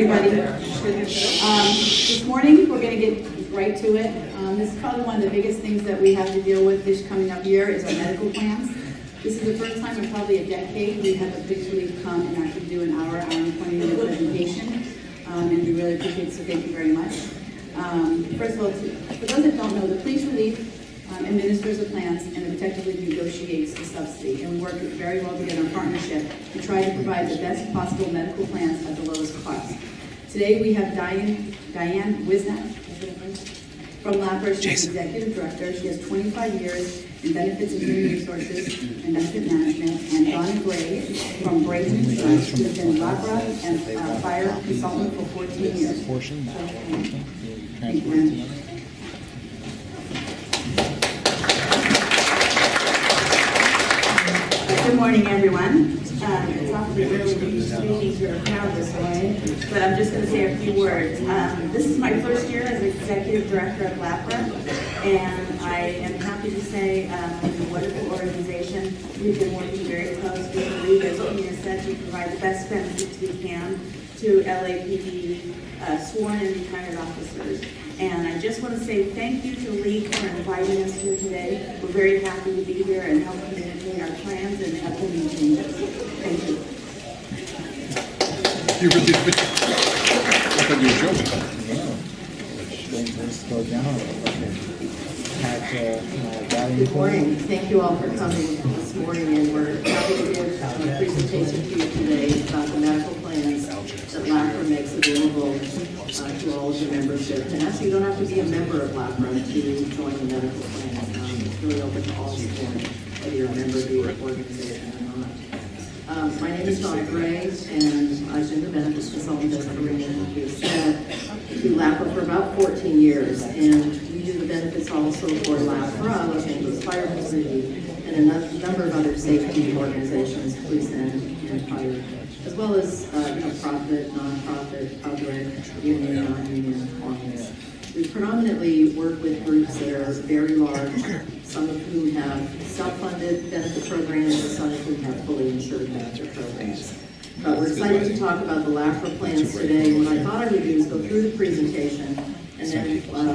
everybody. This morning, we're going to get right to it. This is probably one of the biggest things that we have to deal with this coming up year is our medical plans. This is the first time in probably a decade we have officially come and actually do an hour and 20-minute presentation. And we really appreciate it, so thank you very much. First of all, for those that don't know, the police relief administers the plans and effectively negotiates the subsidy. And we work very well together in partnership to try to provide the best possible medical plans at the lowest cost. Today we have Diane Wisnack from LAPRA. She's Executive Director. She has 25 years in benefits and human resources and benefit management. And Dawna from Bradawn. She has been LAPRA and fire consultant for 14 years. Thank you. Good morning, everyone. It's awfully early to be speaking to a crowd this morning, but I'm just going to say a few words. This is my first year as Executive Director of LAPRA, and I am happy to say it's a wonderful organization. We've been working very closely with Lee, as Tina said, to provide the best benefits we can to LAPD sworn and retired officers. And I just want to say thank you to Lee for inviting us here today. We're very happy to be here and help communicate our plans and implement changes. Thank you. You really I thought you were joking. Good morning. Thank you all for coming this morning, and we're happy to give a presentation to you today about the medical plans that LAPRA makes available to all of the membership. And actually, you don't have to be a member of LAPRA to join the medical plan. It's really open to all support, whether you're a member of the organization or not. My name is Dawna, and I've been the benefits consultant, as Karina said, to LAPRA for about 14 years. And we do the benefits also for LAPRA, Los Angeles Fire Facility, and a number of other safety organizations, police and fire, as well as profit, non-profit, public, union, non-union clients. We predominantly work with groups that are very large, some of whom have self-funded benefit programs, and some of whom have fully insured benefit programs. But we're excited to talk about the LAPRA plans today. What I thought I would do is go through the presentation, and then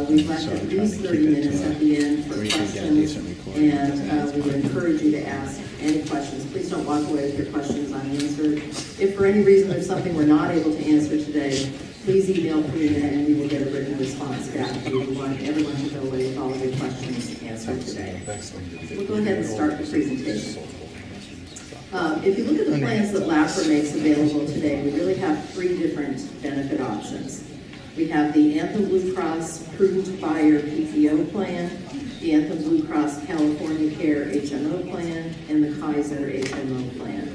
we've left at least 30 minutes at the end for questions, and we would encourage you to ask any questions. Please don't walk away with your questions unanswered. If for any reason there's something we're not able to answer today, please email Karina and we will get a written response back to you. We want everyone to go away with all of your questions answered today. We'll go ahead and start the presentation. If you look at the plans that LAPRA makes available today, we really have three different benefit options. We have the Anthem Blue Cross Prudent Buyer PPO plan, the Anthem Blue Cross California Care HMO plan, and the Kaiser HMO plan.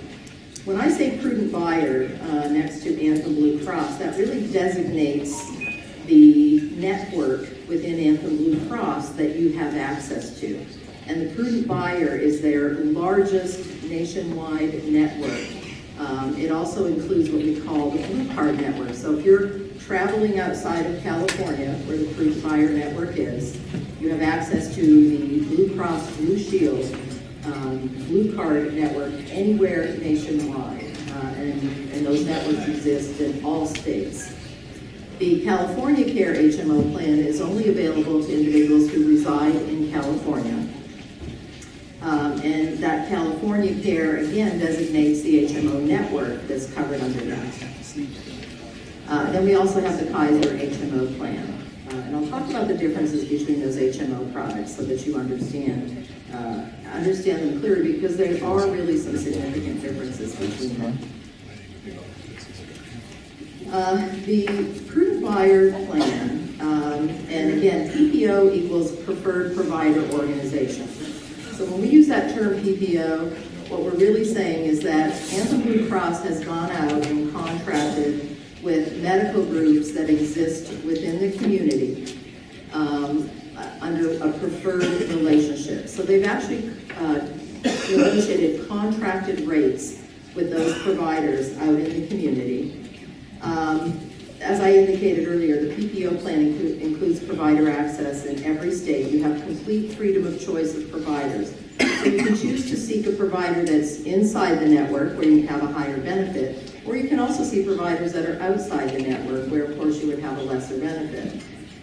When I say Prudent Buyer next to Anthem Blue Cross, that really designates the network within Anthem Blue Cross that you have access to. And the Prudent Buyer is their largest nationwide network. It also includes what we call the Blue Card network. So if you're traveling outside of California, where the Prudent Buyer network is, you have access to the Blue Cross Blue Shield Blue Card network anywhere nationwide. And those networks exist in all states. The California Care HMO plan is only available to individuals who reside in California. And that California Care, again, designates the HMO network that's covered under that. Then we also have the Kaiser HMO plan. And I'll talk about the differences between those HMO products so that you understand them clearly, because there are really some significant differences between them. The Prudent Buyer plan, and again, PPO equals Preferred Provider Organization. So when we use that term PPO, what we're really saying is that Anthem Blue Cross has gone out and contracted with medical groups that exist within the community under a preferred relationship. So they've actually negotiated contracted rates with those providers out in the community. As I indicated earlier, the PPO plan includes provider access in every state. You have complete freedom of choice of providers. So you can choose to seek a provider that's inside the network where you have a higher benefit, Or you can also see providers that are outside the network, where of course you would have a lesser benefit.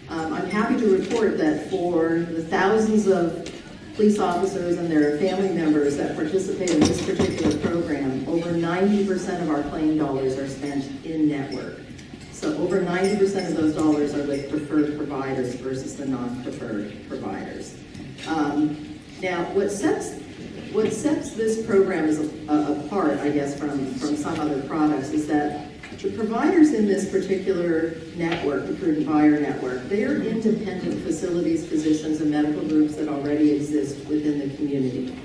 I'm happy to report that for the thousands of police officers and their family members that participate in this particular program, over 90% of our claim dollars are spent in network. So over 90% of those dollars are with preferred providers versus the non-preferred providers. Now, what sets this program apart, I guess, from some other products is that the providers in this particular network, the prudent buyer network, they are independent facilities, physicians, and medical groups that already exist within the community.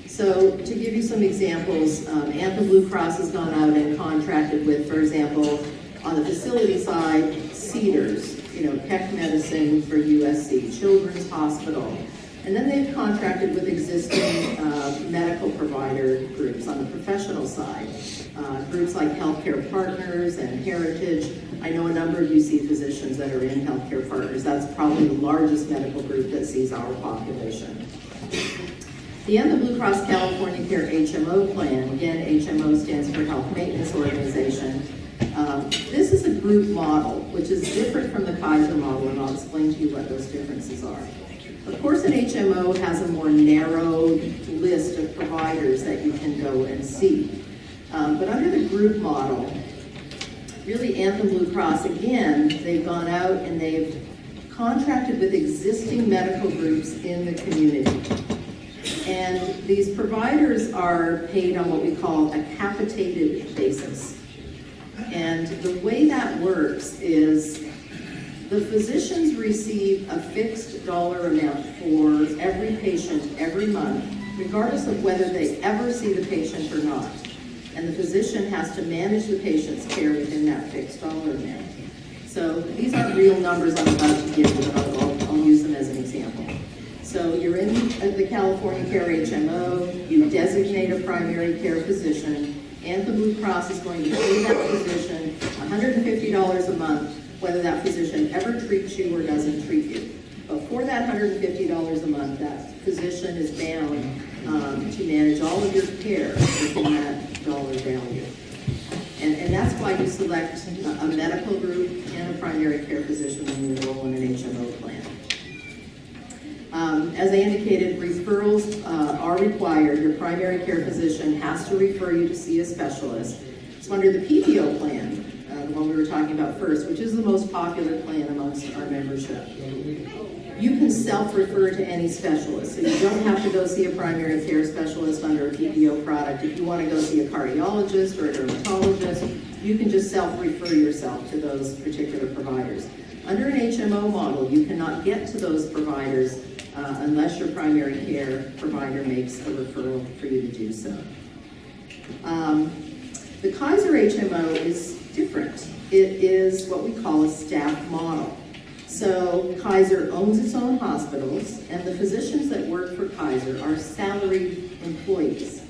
So to give you some examples, Anthem Blue Cross has gone out and contracted with, for example, on the facility side, Cedars, Keck Medicine for USC, Children's Hospital. And then they've contracted with existing medical provider groups on the professional side. Groups like Healthcare Partners and Heritage. I know a number of you see physicians that are in Healthcare Partners. That's probably the largest medical group that sees our population. The Anthem Blue Cross California Care HMO plan, again, HMO stands for Health Maintenance Organization. This is a group model, which is different from the Kaiser model, and I'll explain to you what those differences are. Of course, an HMO has a more narrow list of providers that you can go and see. But under the group model, really Anthem Blue Cross, again, they've gone out and they've contracted with existing medical groups in the community. And these providers are paid on what we call a capitated basis. And the way that works is the physicians receive a fixed dollar amount for every patient every month, regardless of whether they ever see the patient or not. And the physician has to manage the patient's care within that fixed dollar amount. So these aren't real numbers I'm about to give you, but I'll use them as an example. So you're in the California Care HMO, you designate a primary care physician, Anthem Blue Cross is going to pay that physician $150 a month, whether that physician ever treats you or doesn't treat you. But for that $150 a month, that physician is bound to manage all of your care within that dollar value. And that's why you select a medical group and a primary care physician when you enroll in an HMO plan. As I indicated, referrals are required. Your primary care physician has to refer you to see a specialist. So under the PPO plan, the one we were talking about first, which is the most popular plan amongst our membership, you can self-refer to any specialist. So you don't have to go see a primary care specialist under a PPO product. If you want to go see a cardiologist or a dermatologist, you can just self-refer yourself to those particular providers. Under an HMO model, you cannot get to those providers unless your primary care provider makes a referral for you to do so. The Kaiser HMO is different. It is what we call a staff model. So Kaiser owns its own hospitals, and the physicians that work for Kaiser are salaried employees.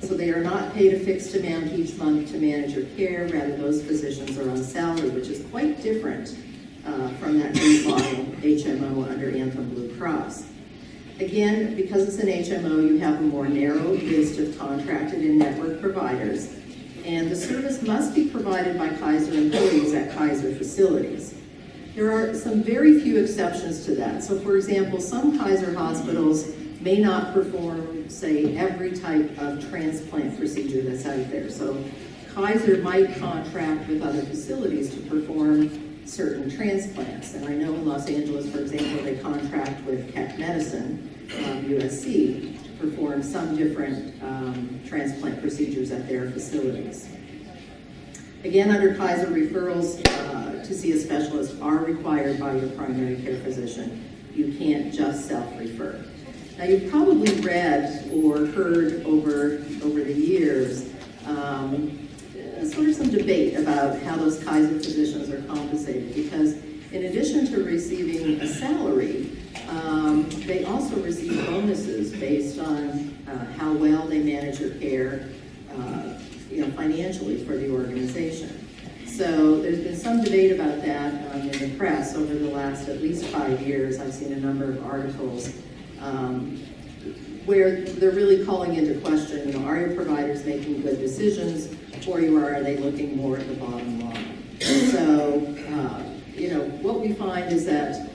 So they are not paid a fixed amount each month to manage your care. Rather, those physicians are on salary, which is quite different from that group model HMO under Anthem Blue Cross. Again, because it's an HMO, you have a more narrow list of contracted and network providers, and the service must be provided by Kaiser employees at Kaiser facilities. There are some very few exceptions to that. So for example, some Kaiser hospitals may not perform, say, every type of transplant procedure that's out there. So Kaiser might contract with other facilities to perform certain transplants. And I know in Los Angeles, for example, they contract with Keck Medicine, USC, to perform some different transplant procedures at their facilities. Again, under Kaiser, referrals to see a specialist are required by your primary care physician. You can't just self-refer. Now, you've probably read or heard over the years sort of some debate about how those Kaiser physicians are compensated, because in addition to receiving a salary, they also receive bonuses based on how well they manage your care, financially for the organization. So there's been some debate about that in the press over the last at least 5 years. I've seen a number of articles where they're really calling into question, are your providers making good decisions, for you, or are they looking more at the bottom line? So, what we find is that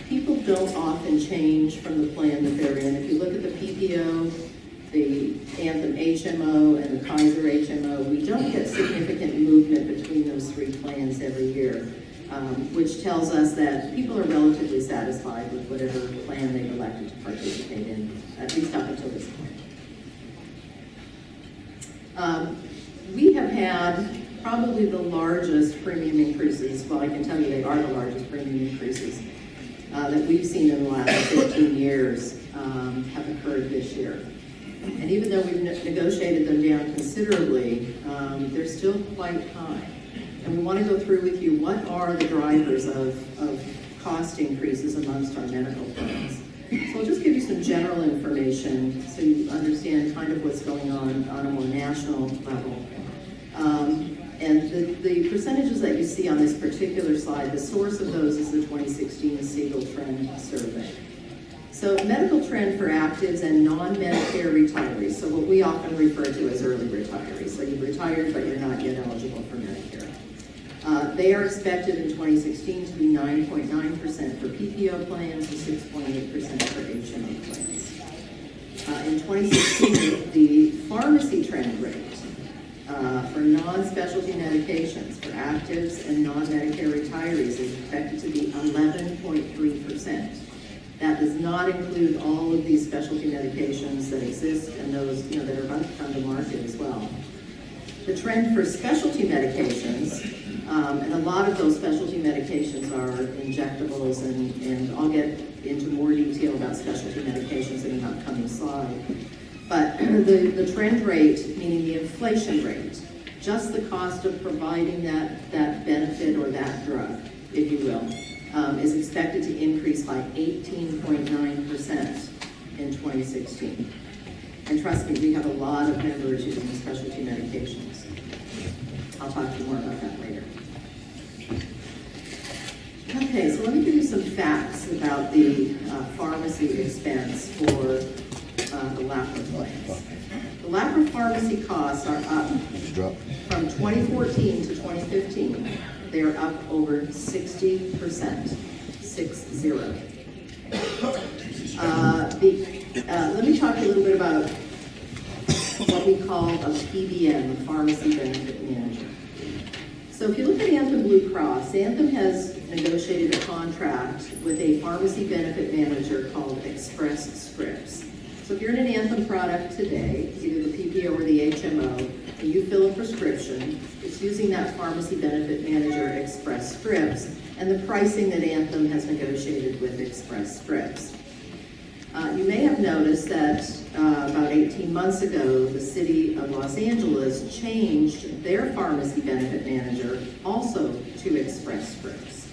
people don't often change from the plan that they're in. If you look at the PPO, the Anthem HMO, and the Kaiser HMO, we don't get significant movement between those three plans every year, which tells us that people are relatively satisfied with whatever plan they've elected to participate in, at least up until this point. We have had probably the largest premium increases, well, I can tell you they are the largest premium increases that we've seen in the last 15 years have occurred this year. And even though we've negotiated them down considerably, they're still quite high. And we want to go through with you what are the drivers of cost increases amongst our medical plans. So I'll just give you some general information so you understand kind of what's going on a more national level. And the percentages that you see on this particular slide, the source of those is the 2016 Siegel Trend Survey. So medical trend for actives and non-Medicare retirees, so what we often refer to as early retirees. So you've retired, but you're not yet eligible for Medicare. They are expected in 2016 to be 9.9% for PPO plans and 6.8% for HMO plans. In 2016, the pharmacy trend rate for non-specialty medications for actives and non-Medicare retirees is expected to be 11.3%. That does not include all of these specialty medications that exist and those that are about to come to market as well. The trend for specialty medications, and a lot of those specialty medications are injectables, and I'll get into more detail about specialty medications in an upcoming slide. But the trend rate, meaning the inflation rate, just the cost of providing that benefit or that drug, if you will, is expected to increase by 18.9% in 2016. And trust me, we have a lot of members using specialty medications. I'll talk to you more about that later. Okay, so let me give you some facts about the pharmacy expense for the LAPRA plans. The LAPRA pharmacy costs are up from 2014 to 2015. They are up over 60%, 60. Let me talk a little bit about what we call a PBM, a pharmacy benefit manager. So if you look at Anthem Blue Cross, Anthem has negotiated a contract with a pharmacy benefit manager called Express Scripts. So if you're in an Anthem product today, either the PPO or the HMO, and you fill a prescription, it's using that pharmacy benefit manager Express Scripts and the pricing that Anthem has negotiated with Express Scripts. You may have noticed that about 18 months ago, the city of Los Angeles changed their pharmacy benefit manager also to Express Scripts.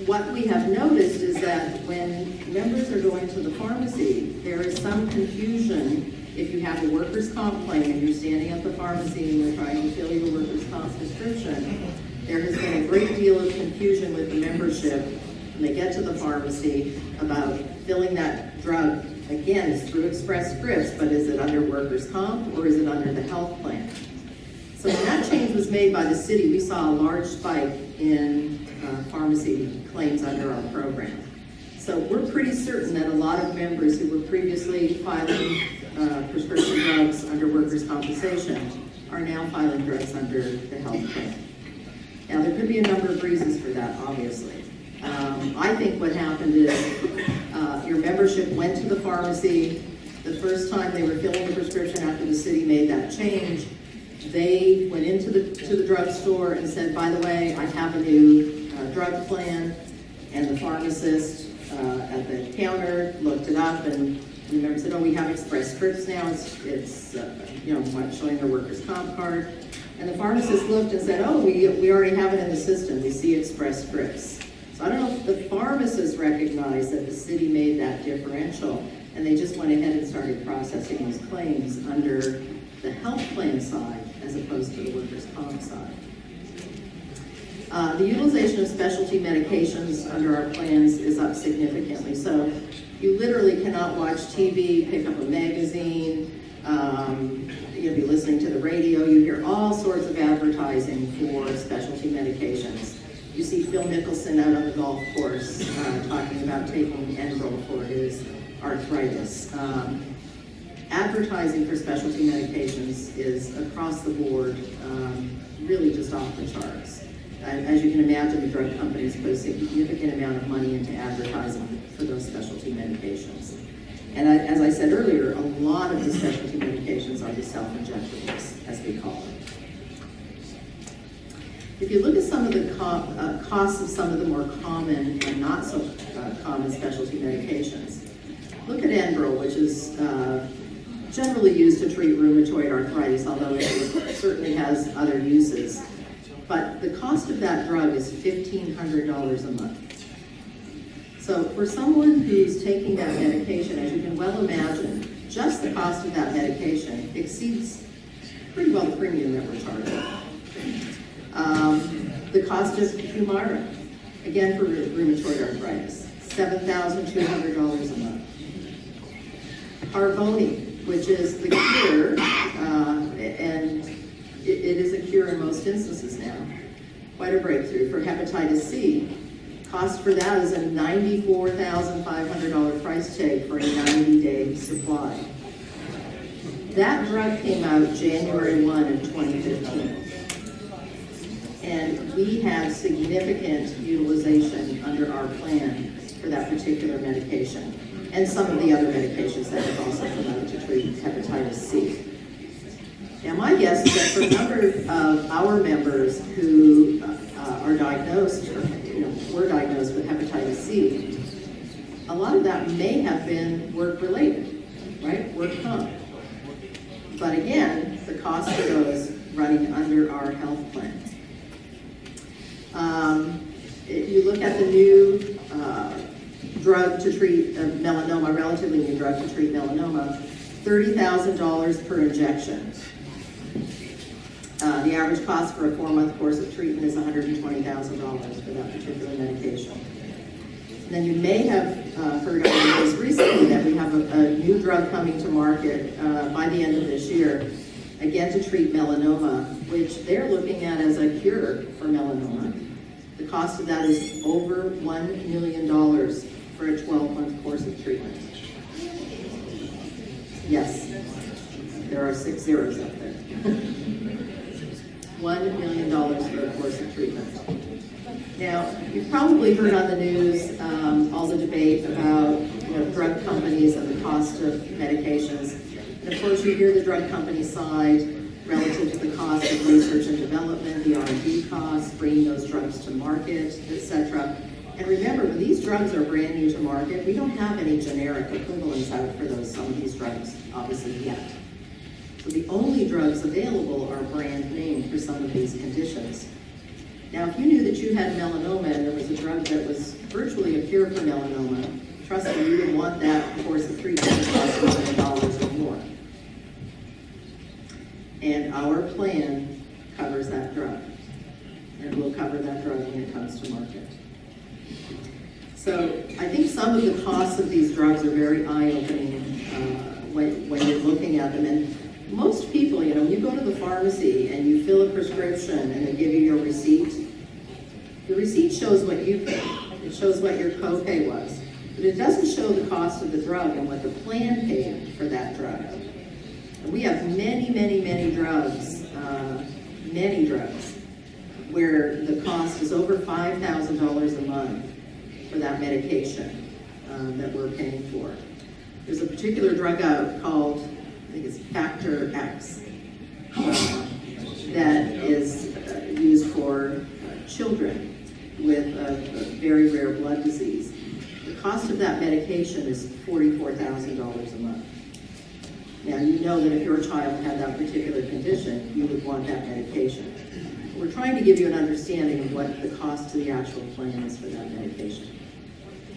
What we have noticed is that when members are going to the pharmacy, there is some confusion if you have a workers' comp claim and you're standing at the pharmacy and you're trying to fill your workers' comp prescription. There has been a great deal of confusion with the membership when they get to the pharmacy about filling that drug. Again, it's through Express Scripts, but is it under workers' comp or is it under the health plan? So when that change was made by the city, we saw a large spike in pharmacy claims under our program. So we're pretty certain that a lot of members who were previously filing prescription drugs under workers' compensation are now filing drugs under the health plan. Now, there could be a number of reasons for that, obviously. I think what happened is your membership went to the pharmacy. The first time they were filling the prescription after the city made that change, they went into the drugstore and said, by the way, I have a new drug plan, and the pharmacist at the counter looked it up, and the member said, oh, we have Express Scripts now, it's showing their workers' comp card. And the pharmacist looked and said, oh, we already have it in the system, we see Express Scripts. So I don't know if the pharmacists recognized that the city made that differential, and they just went ahead and started processing these claims under the health plan side as opposed to the workers' comp side. The utilization of specialty medications under our plans is up significantly. So you literally cannot watch TV, pick up a magazine, You'll be listening to the radio. You hear all sorts of advertising for specialty medications. You see Phil Mickelson out on the golf course talking about taking Enbrel for his arthritis. Advertising for specialty medications is across the board, really just off the charts. As you can imagine, the drug companies put a significant amount of money into advertising for those specialty medications. And as I said earlier, a lot of the specialty medications are the self-injectables, as we call them. If you look at some of the costs of some of the more common and not so common specialty medications, look at Enbrel, which is generally used to treat rheumatoid arthritis, although it certainly has other uses. But the cost of that drug is $1,500 a month. So for someone who's taking that medication, as you can well imagine, just the cost of that medication exceeds pretty well the premium that we're charging. The cost of Humira, again for rheumatoid arthritis, $7,200 a month. Harvoni, which is the cure, and it is a cure in most instances now. Quite a breakthrough for hepatitis C. Cost for that is a $94,500 price tag for a 90-day supply. That drug came out January 1 of 2015. And we have significant utilization under our plan for that particular medication and some of the other medications that have also come out to treat hepatitis C. Now, my guess is that for a number of our members who are diagnosed or were diagnosed with hepatitis C, a lot of that may have been work-related, right? Work comp. But again, the cost of those running under our health plan. If you look at the new drug to treat melanoma, relatively new drug to treat melanoma, $30,000 per injection. The average cost for a 4-month course of treatment is $120,000 for that particular medication. And then you may have heard on the news recently that we have a new drug coming to market by the end of this year, again to treat melanoma, which they're looking at as a cure for melanoma. The cost of that is over $1 million for a 12-month course of treatment. Yes, there are 6 zeros up there. $1 million for a course of treatment. Now, you've probably heard on the news all the debate about drug companies and the cost of medications. And of course, you hear the drug company side relative to the cost of research and development, the R&D costs, bringing those drugs to market, etc. And remember, when these drugs are brand new to market, we don't have any generic equivalents out for some of these drugs, obviously, yet. So the only drugs available are brand name for some of these conditions. Now, if you knew that you had melanoma and there was a drug that was virtually a cure for melanoma, trust me, you would want that course of treatment to cost $1 million or more. And our plan covers that drug, and we'll cover that drug when it comes to market. So I think some of the costs of these drugs are very eye-opening when you're looking at them. And most people, when you go to the pharmacy and you fill a prescription and they give you your receipt, the receipt shows what you paid. It shows what your copay was. But it doesn't show the cost of the drug and what the plan paid for that drug. And we have many drugs, where the cost is over $5,000 a month for that medication that we're paying for. There's a particular drug out called, I think it's Factor X, that is used for children with a very rare blood disease. The cost of that medication is $44,000 a month. Now, you know that if your child had that particular condition, you would want that medication. We're trying to give you an understanding of what the cost to the actual plan is for that medication.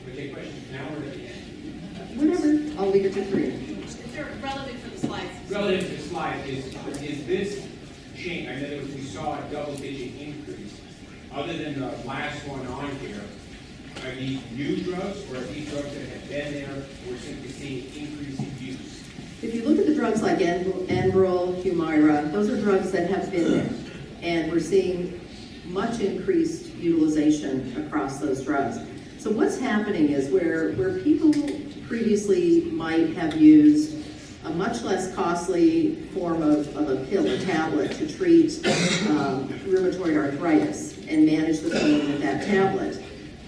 We take questions now or at the end? Whatever, I'll leave it to 3. Is there relevant to the slides? Relative to the slide, is this change, I know that we saw a double-digit increase. Other than the last one on here, are these new drugs or are these drugs that have been there or simply seeing increase in use? If you look at the drugs like Enbrel, Humira, those are drugs that have been there. And we're seeing much increased utilization across those drugs. So what's happening is where people previously might have used a much less costly form of a pill, a tablet, to treat rheumatoid arthritis and manage the pain with that tablet.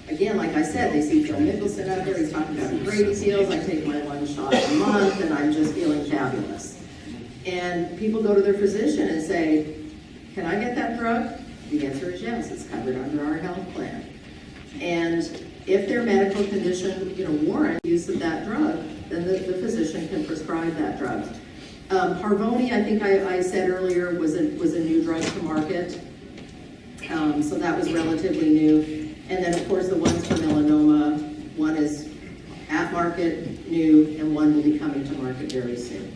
Again, like I said, they see Phil Mickelson out there, he's talking about Brady deals, I take my one shot a month and I'm just feeling fabulous. And people go to their physician and say, can I get that drug? The answer is yes, it's covered under our health plan. And if their medical condition, warrants use of that drug, then the physician can prescribe that drug. Harvoni, I think I said earlier, was a new drug to market. So that was relatively new. And then, of course, the ones for melanoma, one is at market, new, and one will be coming to market very soon.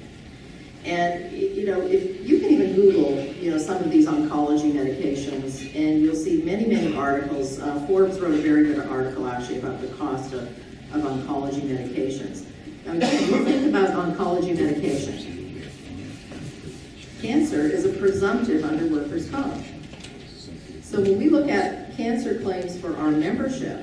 And, if you can even Google, some of these oncology medications, and you'll see many, many articles. Forbes wrote a very good article, actually, about the cost of oncology medications. Now, again, you think about oncology medication. Cancer is a presumptive under workers' comp. So when we look at cancer claims for our membership,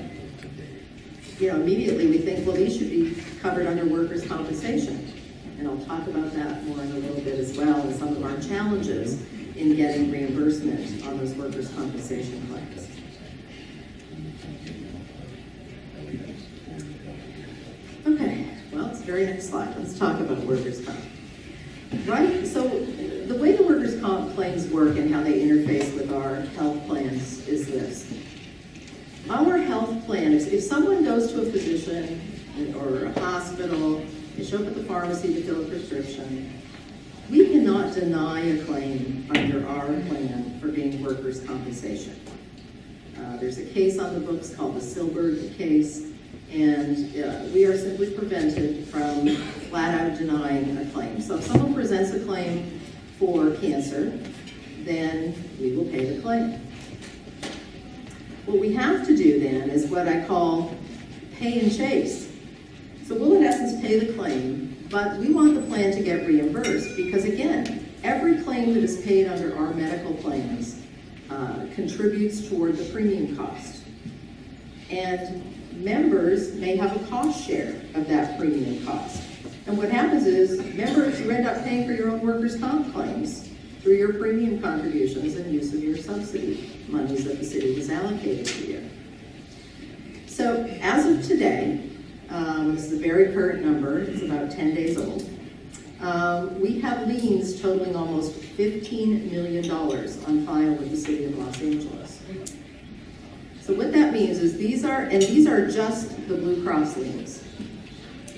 immediately we think, well, these should be covered under workers' compensation. And I'll talk about that more in a little bit as well, and some of our challenges in getting reimbursement on those workers' compensation claims. Okay, well, it's the very next slide. Let's talk about workers' comp. Right, so the way the workers' comp claims work and how they interface with our health plans is this. Our health plan, if someone goes to a physician or a hospital, they show up at the pharmacy to fill a prescription, we cannot deny a claim under our plan for being workers' compensation. There's a case on the books called the Silberg case, and we are simply prevented from flat out denying a claim. So if someone presents a claim for cancer, then we will pay the claim. What we have to do then is what I call pay and chase. So we'll in essence pay the claim, but we want the plan to get reimbursed because again, every claim that is paid under our medical plans contributes toward the premium cost. And members may have a cost share of that premium cost. And what happens is, members, you end up paying for your own workers' comp claims through your premium contributions and use of your subsidy monies that the city has allocated to you. So as of today, this is a very current number, it's about 10 days old, we have liens totaling almost $15 million on file with the city of Los Angeles. So what that means is these are just the Blue Cross liens.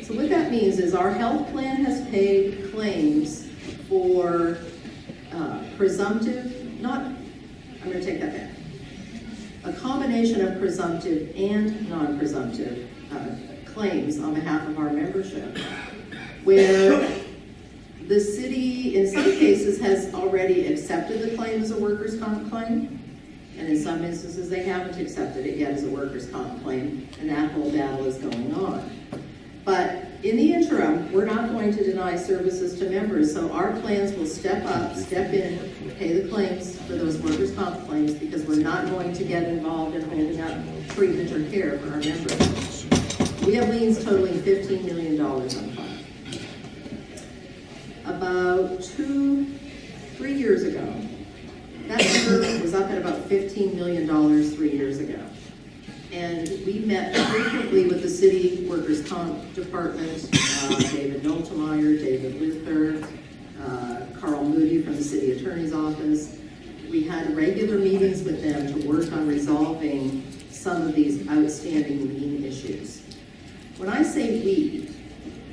So what that means is our health plan has paid claims for presumptive, I'm going to take that back, a combination of presumptive and non-presumptive claims on behalf of our membership, where the city, in some cases, has already accepted the claim as a workers' comp claim, and in some instances, they haven't accepted it yet as a workers' comp claim, and that whole battle is going on. But in the interim, we're not going to deny services to members, so our plans will step in, pay the claims for those workers' comp claims, because we're not going to get involved in holding up treatment or care for our members. We have liens totaling $15 million on file. About 2-3 years ago, that number was up at about $15 million 3 years ago. And we met frequently with the city workers' comp department, David Noltemeyer, David Luther, Carl Moody from the city attorney's office. We had regular meetings with them to work on resolving some of these outstanding lien issues. When I say we,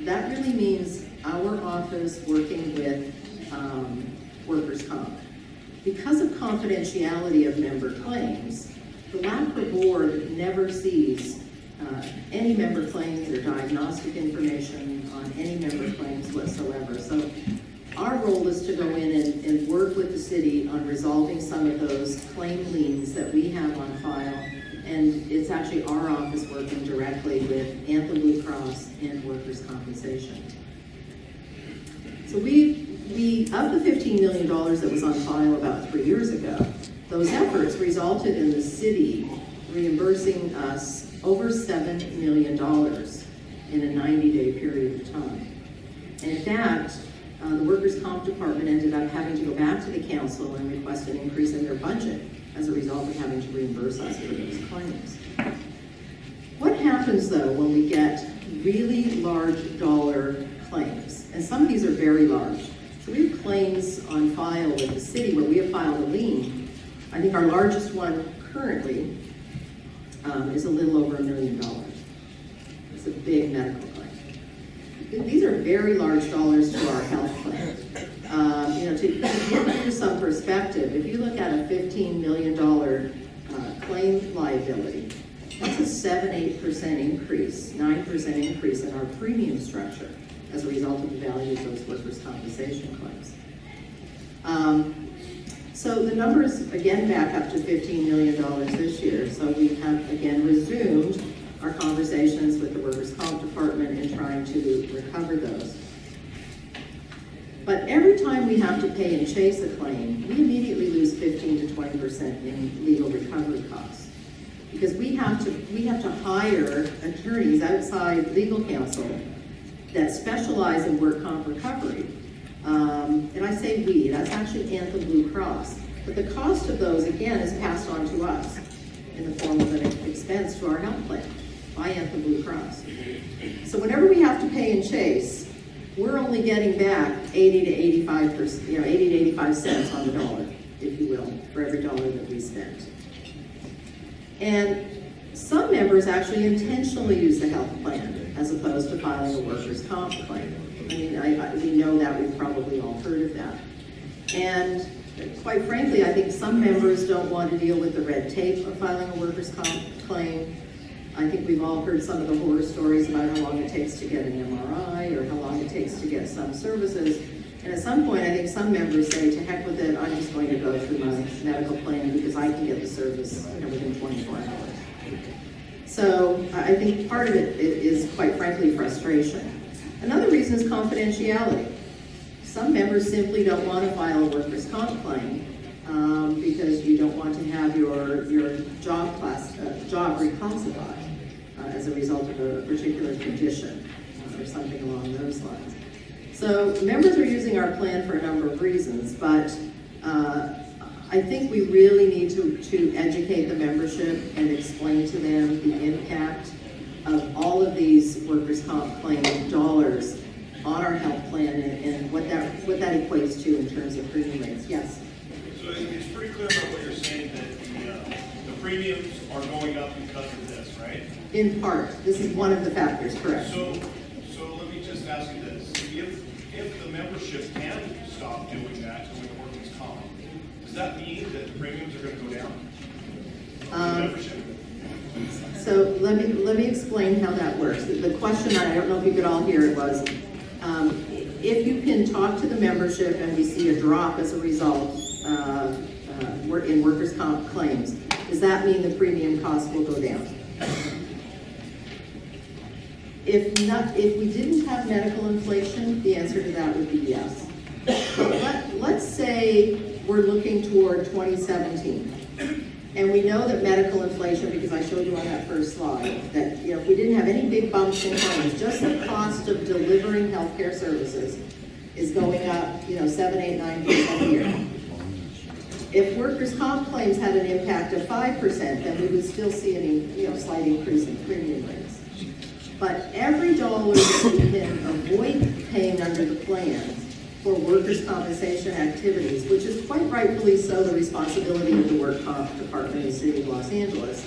that really means our office working with workers' comp. Because of confidentiality of member claims, the LAPRA board never sees any member claims or diagnostic information on any member claims whatsoever. So our role is to go in and work with the city on resolving some of those claim liens that we have on file. And it's actually our office working directly with Anthem Blue Cross and workers' compensation. So of the $15 million that was on file about 3 years ago, those efforts resulted in the city reimbursing us over $7 million in a 90-day period of time. And in fact, the workers' comp department ended up having to go back to the council and request an increase in their budget as a result of having to reimburse us for those claims. What happens though when we get really large dollar claims? And some of these are very large. So we have claims on file with the city where we have filed a lien. I think our largest one currently is a little over $1 million. It's a big medical claim. These are very large dollars to our health plan. To give you some perspective, if you look at a $15 million claim liability, that's a 7-8% increase, 9% increase in our premium structure as a result of the value of those workers' compensation claims. So the numbers, again, back up to $15 million this year. So we have, again, resumed our conversations with the workers' comp department in trying to recover those. But every time we have to pay and chase a claim, we immediately lose 15 to 20% in legal recovery costs. Because we have to hire attorneys outside legal counsel that specialize in work comp recovery. And I say we, that's actually Anthem Blue Cross. But the cost of those, again, is passed on to us in the form of an expense to our health plan by Anthem Blue Cross. So whenever we have to pay and chase, we're only getting back 80 to 85%, 80 to 85 cents on the dollar, if you will, for every dollar that we spend. And some members actually intentionally use the health plan as opposed to filing a workers' comp claim. I mean, we know that, we've probably all heard of that. And quite frankly, I think some members don't want to deal with the red tape of filing a workers' comp claim. I think we've all heard some of the horror stories about how long it takes to get an MRI or how long it takes to get some services. And at some point, I think some members say, to heck with it, I'm just going to go through my medical plan because I can get the service within 24 hours. So I think part of it is, quite frankly, frustration. Another reason is confidentiality. Some members simply don't want to file a workers' comp claim because you don't want to have your job reclassified as a result of a particular condition or something along those lines. So members are using our plan for a number of reasons, but I think we really need to educate the membership and explain to them the impact of all of these workers' comp claim dollars on our health plan and what that equates to in terms of premium rates. Yes? So it's pretty clear about what you're saying, that the premiums are going up because of this, right? In part. This is one of the factors, correct. So let me just ask you this. If the membership can stop doing that, doing workers' comp, does that mean that the premiums are going to go down? The membership? So let me explain how that works. The question, I don't know if you could all hear it, was if you can talk to the membership and we see a drop as a result in workers' comp claims, does that mean the premium cost will go down? If we didn't have medical inflation, the answer to that would be yes. But let's say we're looking toward 2017. And we know that medical inflation, because I showed you on that first slide, that if we didn't have any big bumps in claims, just the cost of delivering healthcare services is going up, 7, 8, 9% a year. If workers' comp claims had an impact of 5%, then we would still see any, slight increase in premium rates. But every dollar that we can avoid paying under the plan for workers' compensation activities, which is quite rightfully so the responsibility of the work comp department in the city of Los Angeles,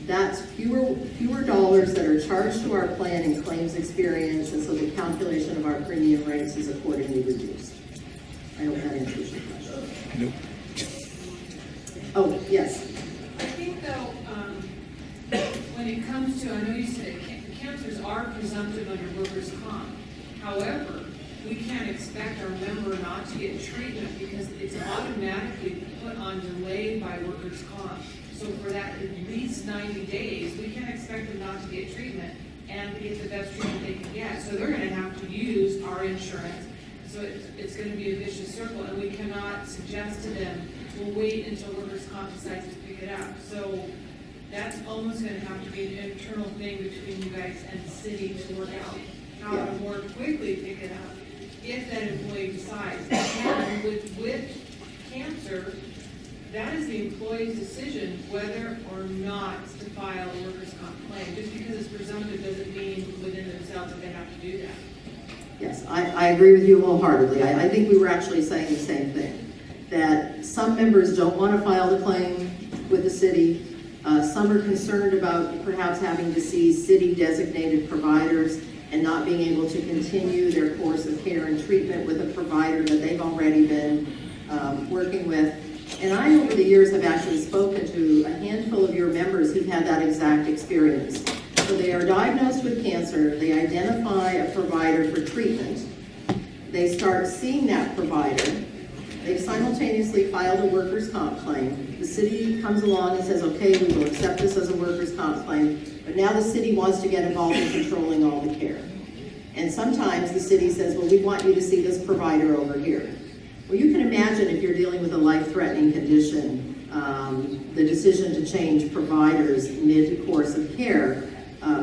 that's fewer dollars that are charged to our plan in claims experience, and so the calculation of our premium rates is accordingly reduced. I hope that answers your question. Nope. Oh, yes. I think though, when it comes to, I know you said cancers are presumptive under workers' comp. However, we can't expect our member not to get treatment because it's automatically put on delay by workers' comp. So for that at least 90 days, we can't expect them not to get treatment and to get the best treatment they can get. So they're going to have to use our insurance So it's gonna be a vicious circle, and we cannot suggest to them, we'll wait until workers' comp decides to pick it up. So that's almost gonna have to be an internal thing between you guys and the city to work out how to more quickly pick it up if that employee decides. And with cancer, that is the employee's decision whether or not to file a workers' comp claim. Just because it's presumptive doesn't mean within themselves that they have to do that. Yes, I agree with you wholeheartedly. I think we were actually saying the same thing, that some members don't want to file the claim with the city. Some are concerned about perhaps having to see city-designated providers and not being able to continue their course of care and treatment with a provider that they've already been working with. And I, over the years, have actually spoken to a handful of your members who've had that exact experience. So they are diagnosed with cancer, they identify a provider for treatment, they start seeing that provider, they've simultaneously filed a workers' comp claim. The city comes along and says, okay, we will accept this as a workers' comp claim, but now the city wants to get involved in controlling all the care. And sometimes the city says, well, we want you to see this provider over here. Well, you can imagine if you're dealing with a life-threatening condition, the decision to change providers mid-course of care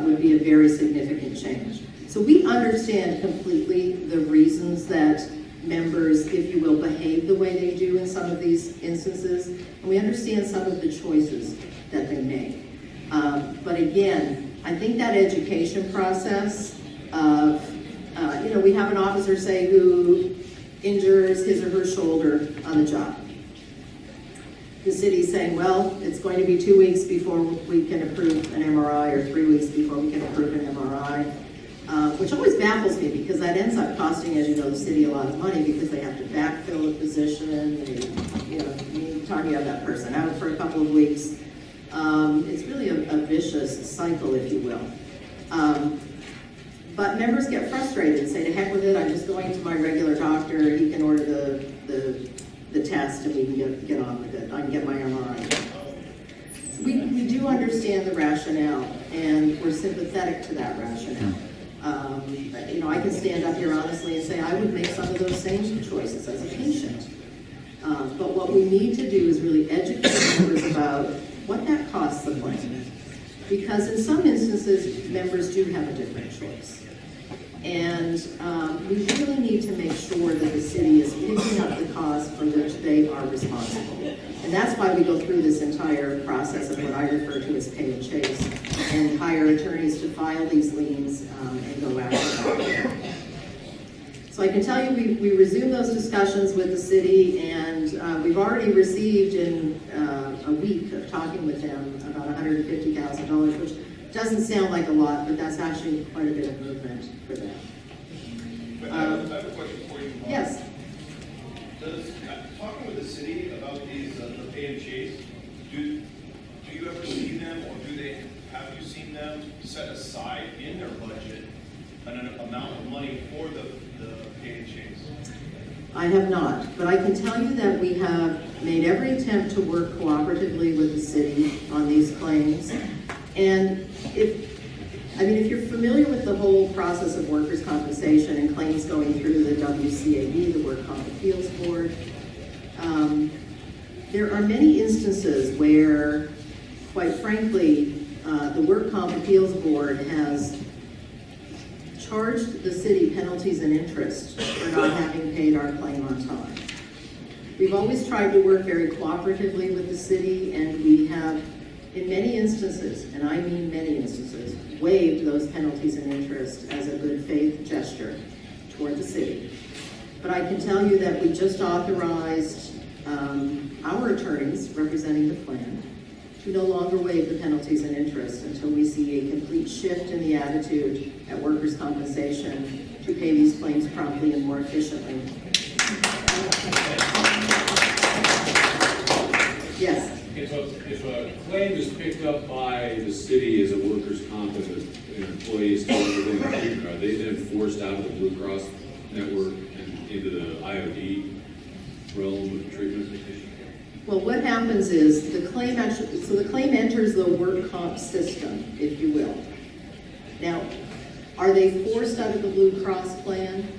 would be a very significant change. So we understand completely the reasons that members, if you will, behave the way they do in some of these instances, and we understand some of the choices that they make. But again, I think that education process of, we have an officer, say, who injures his or her shoulder on the job. The city's saying, well, it's going to be 2 weeks before we can approve an MRI, or 3 weeks before we can approve an MRI, which always baffles me because that ends up costing, as you know, the city a lot of money because they have to backfill a position. You talking about that person out for a couple of weeks. It's really a vicious cycle, if you will. But members get frustrated and say, to heck with it, I'm just going to my regular doctor, he can order the test and we can get on with it. I can get my MRI. We do understand the rationale and we're sympathetic to that rationale. I can stand up here honestly and say I would make some of those same choices as a patient. But what we need to do is really educate members about what that costs the plan. Because in some instances, members do have a different choice. And we really need to make sure that the city is picking up the cost for which they are responsible. And that's why we go through this entire process of what I refer to as pay and chase, and hire attorneys to file these liens and go after them. So I can tell you we resumed those discussions with the city, and we've already received in a week of talking with them about $150,000, which doesn't sound like a lot, but that's actually quite a bit of movement for them. But I have a question for you. Yes. Talking with the city about these, the pay and chase, do you ever see them, or have you seen them set aside in their budget an amount of money for the pay and chase? I have not, but I can tell you that we have made every attempt to work cooperatively with the city on these claims. And if you're familiar with the whole process of workers' compensation and claims going through the WCAB, the Work Comp Appeals Board, there are many instances where, quite frankly, the Work Comp Appeals Board has charged the city penalties and interest for not having paid our claim on time. We've always tried to work very cooperatively with the city, and we have, in many instances, and I mean many instances, waived those penalties and interest as a good faith gesture toward the city. But I can tell you that we just authorized our attorneys representing the plan to no longer waive the penalties and interest until we see a complete shift in the attitude at workers' compensation to pay these claims promptly and more efficiently. Yes? If a claim is picked up by the city as a workers' comp, as an employee is still within the treatment, are they then forced out of the Blue Cross network and into the IOD realm of treatment? Well, what happens is the claim enters the work comp system, if you will. Now, are they forced out of the Blue Cross plan?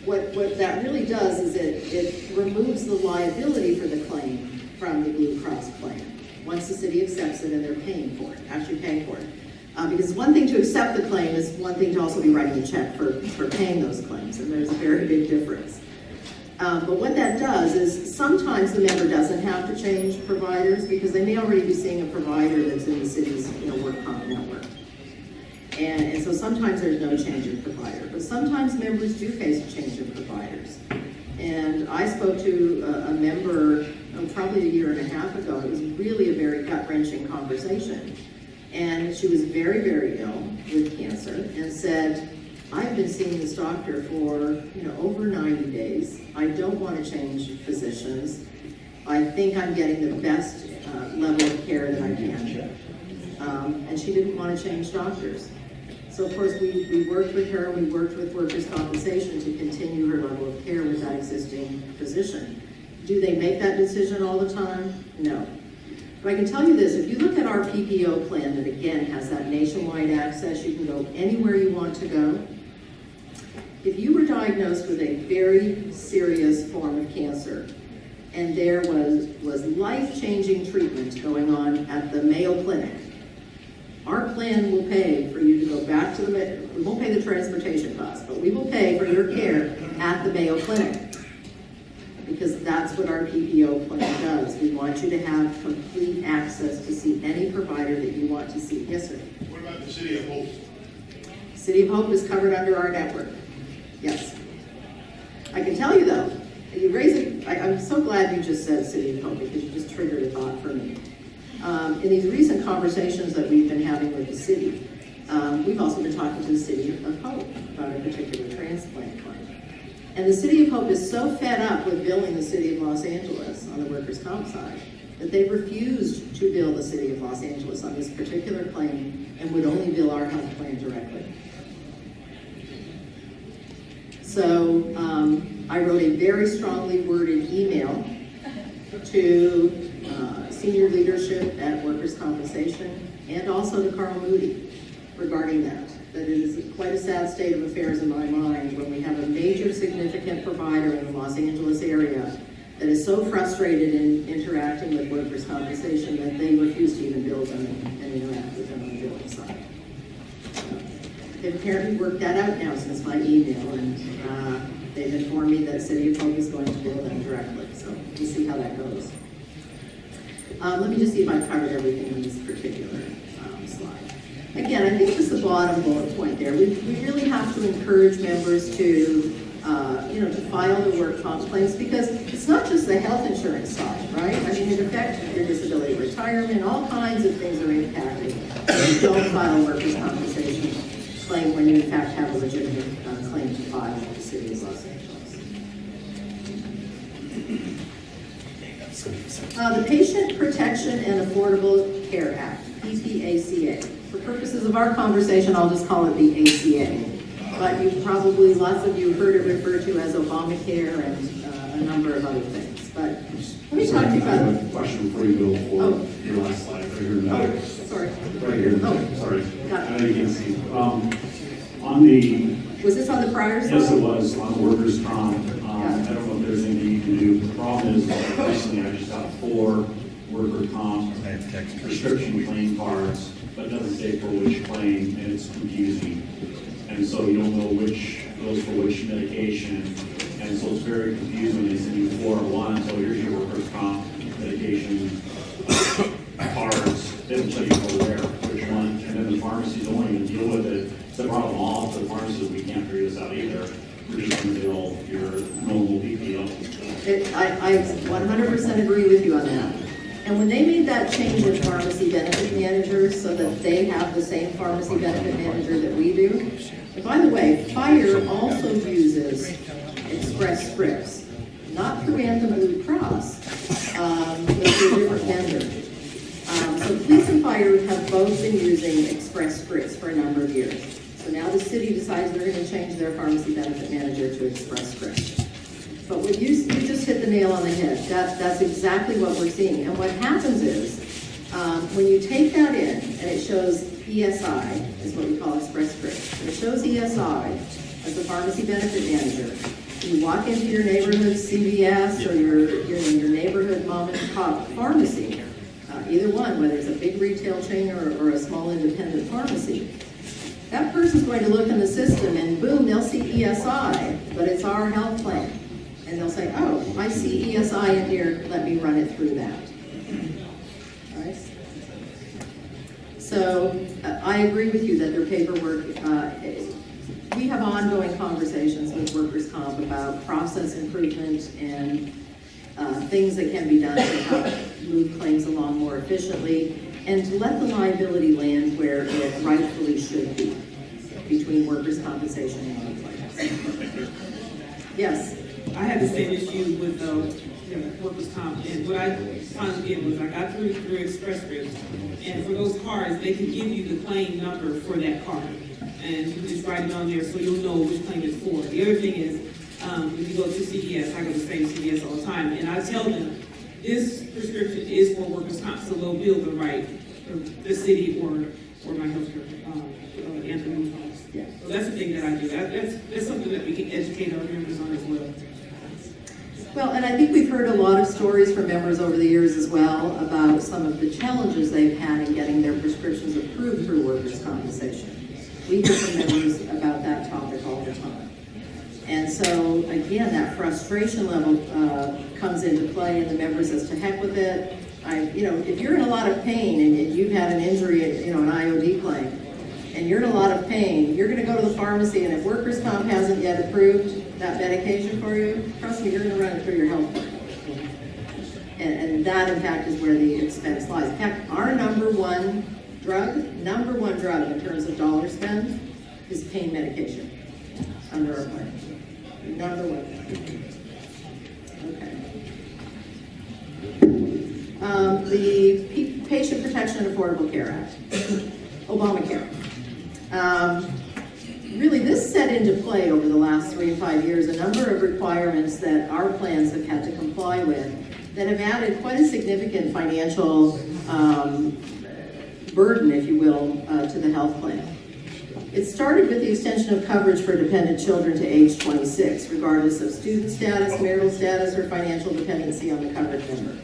what that really does is it removes the liability for the claim from the Blue Cross plan. Once the city accepts it and they're paying for it, actually paying for it. Because one thing to accept the claim is one thing to also be writing a check for paying those claims, and there's a very big difference. But what that does is sometimes the member doesn't have to change providers because they may already be seeing a provider that's in the city's work comp network. And so sometimes there's no change in provider, but sometimes members do face a change in providers. And I spoke to a member probably a year and a half ago. It was really a very gut-wrenching conversation. And she was very, very ill with cancer and said, I've been seeing this doctor for over 90 days. I don't want to change physicians. I think I'm getting the best level of care that I can. And she didn't want to change doctors. So of course we worked with her, we worked with workers' compensation to continue her level of care with that existing physician. Do they make that decision all the time? No. But I can tell you this, if you look at our PPO plan that again has that nationwide access, you can go anywhere you want to go. If you were diagnosed with a very serious form of cancer and there was life-changing treatment going on at the Mayo Clinic, our plan will pay for you to go back to we won't pay the transportation costs, but we will pay for your care at the Mayo Clinic. Because that's what our PPO plan does. We want you to have complete access to see any provider that you want to see. Yes, sir? What about the City of Hope? City of Hope is covered under our network. Yes. I can tell you though, I'm so glad you just said City of Hope because you just triggered a thought for me. In these recent conversations that we've been having with the city, we've also been talking to the City of Hope about a particular transplant claim. And the City of Hope is so fed up with billing the City of Los Angeles on the workers' comp side that they refused to bill the City of Los Angeles on this particular claim and would only bill our health plan directly. So I wrote a very strongly worded email to senior leadership at Workers' Compensation and also to Carl Moody regarding that. That it is quite a sad state of affairs in my mind when we have a major significant provider in the Los Angeles area that is so frustrated in interacting with workers' compensation that they refuse to even bill them and interact with them on the billing side. They've apparently worked that out now since my email, and they've informed me that City of Hope is going to bill them directly, so we'll see how that goes. Let me just see if I've covered everything in this particular slide. Again, I think just the bottom bullet point there, we really have to encourage members to to file their work comp claims because it's not just the health insurance side, right? I mean, it affects your disability retirement, all kinds of things are impacted if you don't file a workers' compensation claim when you in fact have a legitimate claim to file with the City of Los Angeles. The Patient Protection and Affordable Care Act, PPACA. For purposes of our conversation, I'll just call it the ACA. But you've probably, lots of you heard it referred to as Obamacare and a number of other things. But let me talk to you about I have a question for you, Bill, for your last slide. Right here. Oh, sorry. Right here. Oh, sorry. got it. I know you can't see. On the... Was this on the prior slide? Yes, it was, on the workers' comp. I don't know if there's anything you can do. The problem is, recently I just got 4 worker comp prescription claim cards, but it doesn't say for which claim, and it's confusing. And so you don't know which goes for which medication, and so it's very confusing. They send you 4 at once, so here's your workers' comp medication cards. They don't tell you where, which one, and then the pharmacies don't even deal with it. So brought them all to the pharmacies, we can't figure this out either. We're just going to bill your normal PPO. I 100% agree with you on that. And when they made that change in pharmacy benefit managers so that they have the same pharmacy benefit manager that we do, and by the way, Fire also uses Express Scripts, not through Anthem Blue Cross, but through a different vendor. So police and fire have both been using Express Scripts for a number of years. So now the city decides they're going to change their pharmacy benefit manager to Express Scripts. But what you just hit the nail on the head. That's exactly what we're seeing. And what happens is, when you take that in, and it shows ESI, is what we call Express Scripts. And it shows ESI as the pharmacy benefit manager. You walk into your neighborhood CVS or your neighborhood mom and pop pharmacy, either one, whether it's a big retail chain or a small independent pharmacy. That person's going to look in the system and boom, they'll see ESI, but it's our health plan. And they'll say, oh, I see ESI in here, let me run it through that. All right? So I agree with you that their paperwork, we have ongoing conversations with workers' comp about process improvement and things that can be done to help move claims along more efficiently and to let the liability land where it rightfully should be between workers' compensation and other claims. Yes? I had the same issue with workers' comp, and what I finally did was I got through Express Scripts, and for those cards, they can give you the claim number for that card, and you can just write it on there so you'll know which claim it's for. The other thing is, if you go to CVS, I go to the same CVS all the time, and I tell them, this prescription is for workers' comp, so they'll bill the right, or the city or my healthcare, Anthony. Yeah. So that's the thing that I do. That's something that we can educate our members on as well. Well, and I think we've heard a lot of stories from members over the years as well about some of the challenges they've had in getting their prescriptions approved through workers' compensation. We hear from members about that topic all the time. And so, again, that frustration level comes into play, and the member says, to heck with it. If you're in a lot of pain and you've had an injury, an IOD claim, and you're in a lot of pain, you're going to go to the pharmacy, and if workers' comp hasn't yet approved that medication for you, trust me, you're going to run it through your health plan. And that, in fact, is where the expense lies. In fact, our number one drug in terms of dollar spend is pain medication under our plan. Number one. Okay. The Patient Protection and Affordable Care Act, Obamacare. Really, this set into play over the last 3 to 5 years a number of requirements that our plans have had to comply with that have added quite a significant financial burden, if you will, to the health plan. It started with the extension of coverage for dependent children to age 26, regardless of student status, marital status, or financial dependency on the covered member.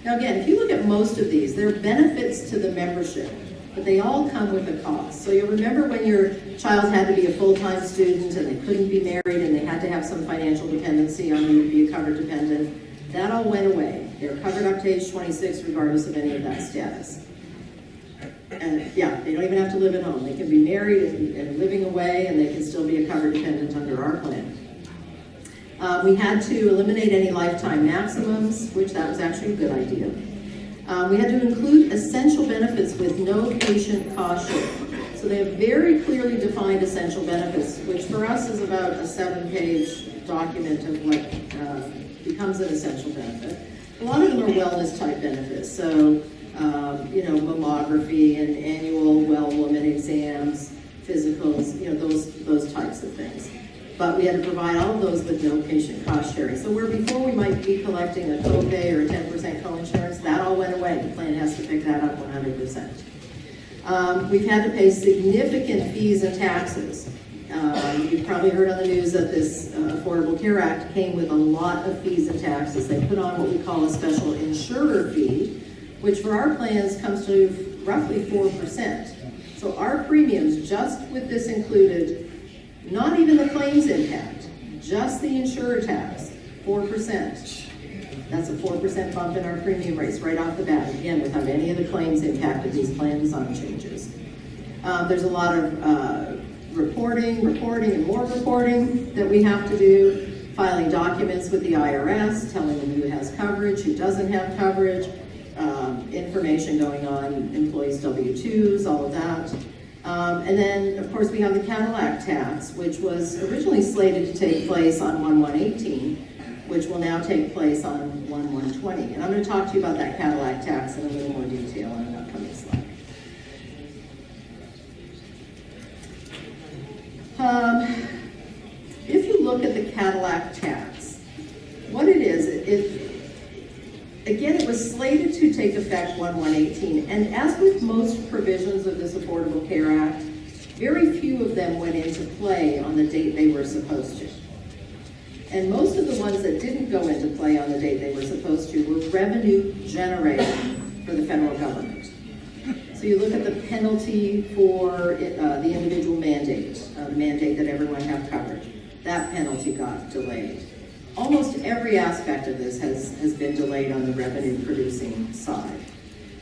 Now again, if you look at most of these, they're benefits to the membership, but they all come with a cost. So you'll remember when your child had to be a full-time student and they couldn't be married and they had to have some financial dependency on you to be a covered dependent. That all went away. They're covered up to age 26 regardless of any of that status. And yeah, they don't even have to live at home. They can be married and living away, and they can still be a covered dependent under our plan. We had to eliminate any lifetime maximums, which that was actually a good idea. We had to include essential benefits with no patient cost share. So they have very clearly defined essential benefits, which for us is about a 7-page document of what becomes an essential benefit. A lot of them are wellness type benefits. So, mammography and annual well woman exams, physicals, those types of things. But we had to provide all of those with no patient cost sharing. So where before we might be collecting a copay or a 10% coinsurance, that all went away. The plan has to pick that up 100%. We've had to pay significant fees and taxes. You've probably heard on the news that this Affordable Care Act came with a lot of fees and taxes. They put on what we call a special insurer fee, which for our plans comes to roughly 4%. So our premiums, just with this included, not even the claims impact, just the insurer tax, 4%. That's a 4% bump in our premium rates right off the bat, again, without any of the claims impact of these plan design changes. There's a lot of reporting, and more reporting that we have to do, filing documents with the IRS, telling them who has coverage, who doesn't have coverage, information going on employees' W-2s, all of that. And then, of course, we have the Cadillac tax, which was originally slated to take place on 1/1/18, which will now take place on 1/1/20. And I'm going to talk to you about that Cadillac tax in a little more detail on an upcoming slide. If you look at the Cadillac tax, what it is, again, it was slated to take effect 1/1/18, and as with most provisions of this Affordable Care Act, very few of them went into play on the date they were supposed to. And most of the ones that didn't go into play on the date they were supposed to were revenue generating for the federal government. So you look at the penalty for the individual mandate, the mandate that everyone have coverage. That penalty got delayed. Almost every aspect of this has been delayed on the revenue producing side.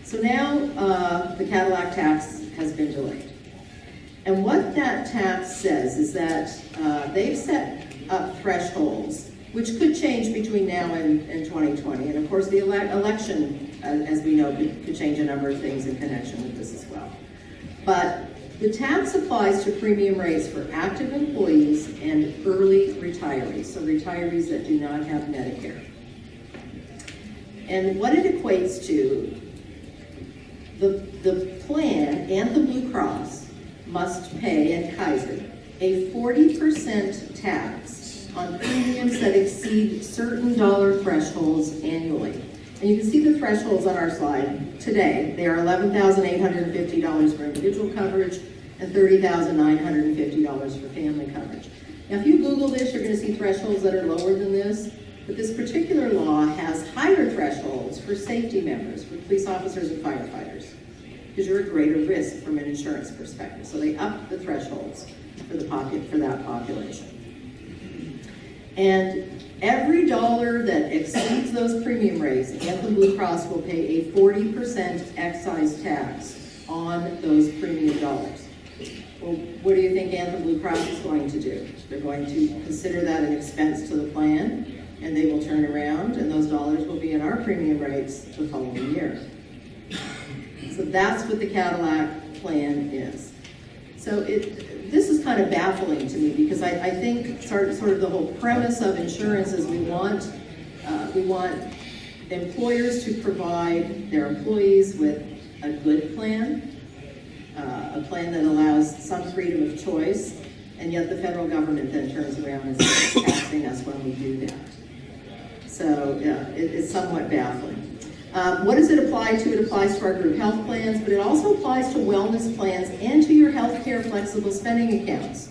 So now the Cadillac tax has been delayed. And what that tax says is that they've set up thresholds, which could change between now and 2020. And of course, the election, as we know, could change a number of things in connection with this as well. But the tax applies to premium rates for active employees and early retirees, so retirees that do not have Medicare. And what it equates to, the plan and the Blue Cross must pay, and Kaiser, a 40% tax on premiums that exceed certain dollar thresholds annually. And you can see the thresholds on our slide today. They are $11,850 for individual coverage and $30,950 for family coverage. Now, if you Google this, you're going to see thresholds that are lower than this, but this particular law has higher thresholds for safety members, for police officers and firefighters, because you're at greater risk from an insurance perspective. So they up the thresholds for that population. And every dollar that exceeds those premium rates, Anthem Blue Cross will pay a 40% excise tax on those premium dollars. Well, what do you think Anthem Blue Cross is going to do? They're going to consider that an expense to the plan, and they will turn around, and those dollars will be in our premium rates the following year. So that's what the Cadillac plan is. So this is kind of baffling to me, because I think sort of the whole premise of insurance is we want employers to provide their employees with a good plan, a plan that allows some freedom of choice, and yet the federal government then turns around and starts taxing us when we do that. So yeah, it's somewhat baffling. What does it apply to? It applies to our group health plans, but it also applies to wellness plans and to your healthcare flexible spending accounts.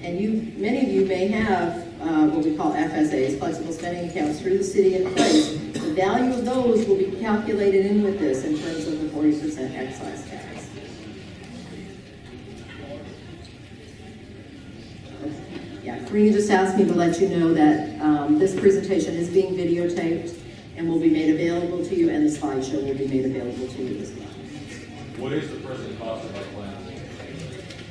And many of you may have what we call FSAs, flexible spending accounts, through the city in place. The value of those will be calculated in with this in terms of the 40% excise tax. Yeah, Karina just asked me to let you know that this presentation is being videotaped and will be made available to you, and the slideshow will be made available to you as well. What is the present cost of our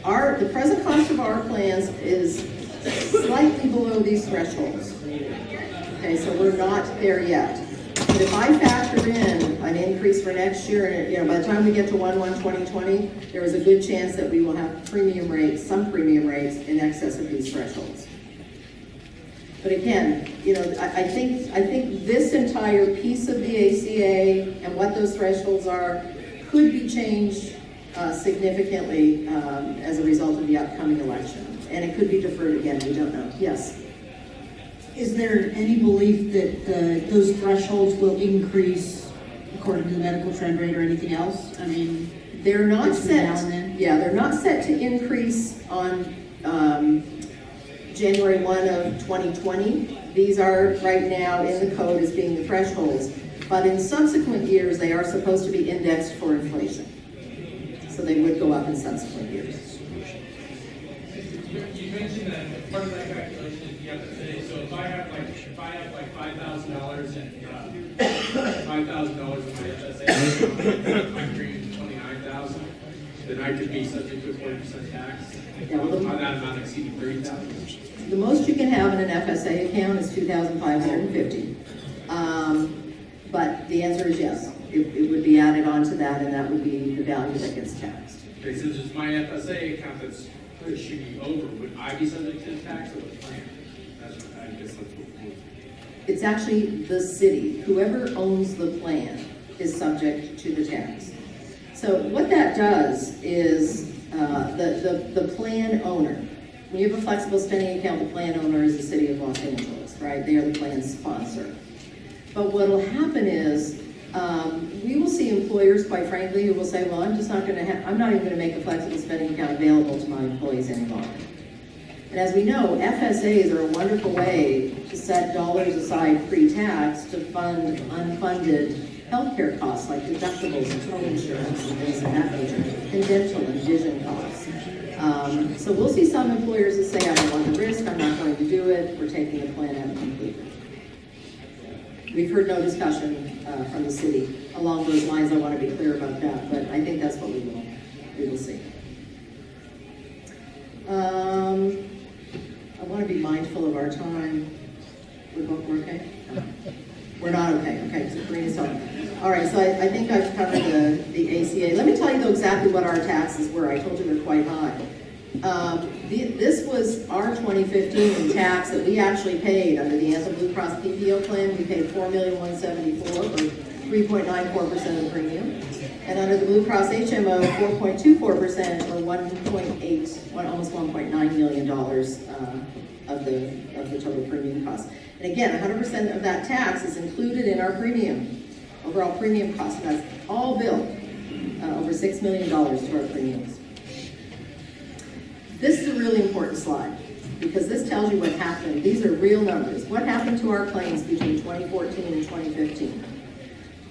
plans? The present cost of our plans is slightly below these thresholds. Okay, so we're not there yet. But if I factor in an increase for next year, and by the time we get to 1/1/2020, there is a good chance that we will have premium rates, some premium rates in excess of these thresholds. But again, I think this entire piece of the ACA and what those thresholds are could be changed significantly as a result of the upcoming election. And it could be deferred again, we don't know. Yes? Is there any belief that those thresholds will increase according to the medical trend rate or anything else? I mean, they're not between now and set. then? Yeah, they're not set to increase on January 1 of 2020. These are right now in the code as being the thresholds. But in subsequent years, they are supposed to be indexed for inflation. So they would go up in subsequent years. You mentioned that part of that calculation is the FSA. So if I have like $5,000 and $5,000 in my FSA, my premium is $29,000, then I could be subject to a 40% tax on that amount exceeding $30,000. The most you can have in an FSA account is $2,550. But the answer is yes. It would be added on to that, and that would be the value that gets taxed. Okay, since it's my FSA account that's shooting over, would I be subject to the tax or the plan? I guess that's what. It's actually the city. Whoever owns the plan is subject to the tax. So what that does is the plan owner, when you have a flexible spending account, the plan owner is the city of Los Angeles, right? They are the plan sponsor. But what will happen is we will see employers, quite frankly, who will say, well, I'm not even going to make a flexible spending account available to my employees any longer. And as we know, FSAs are a wonderful way to set dollars aside pre-tax to fund unfunded healthcare costs like deductibles and home insurance and things of that nature, and dental and vision costs. So we'll see some employers that say, I don't want the risk, I'm not going to do it, we're taking the plan out completely. We've heard no discussion from the city along those lines. I want to be clear about that, but I think that's what we will see. I want to be mindful of our time. We're okay? We're not okay. Okay, so bring us on. All right, so I think I've covered the ACA. Let me tell you though exactly what our taxes were. I told you they're quite high. This was our 2015 tax that we actually paid under the Anthem Blue Cross PPO plan. We paid $4,174,000 or 3.94% of the premium. And under the Blue Cross HMO, 4.24% or almost $1.9 million of the total premium cost. And again, 100% of that tax is included in our premium, overall premium cost. And that's all billed, over $6 million to our premiums. This is a really important slide because this tells you what happened. These are real numbers. What happened to our claims between 2014 and 2015?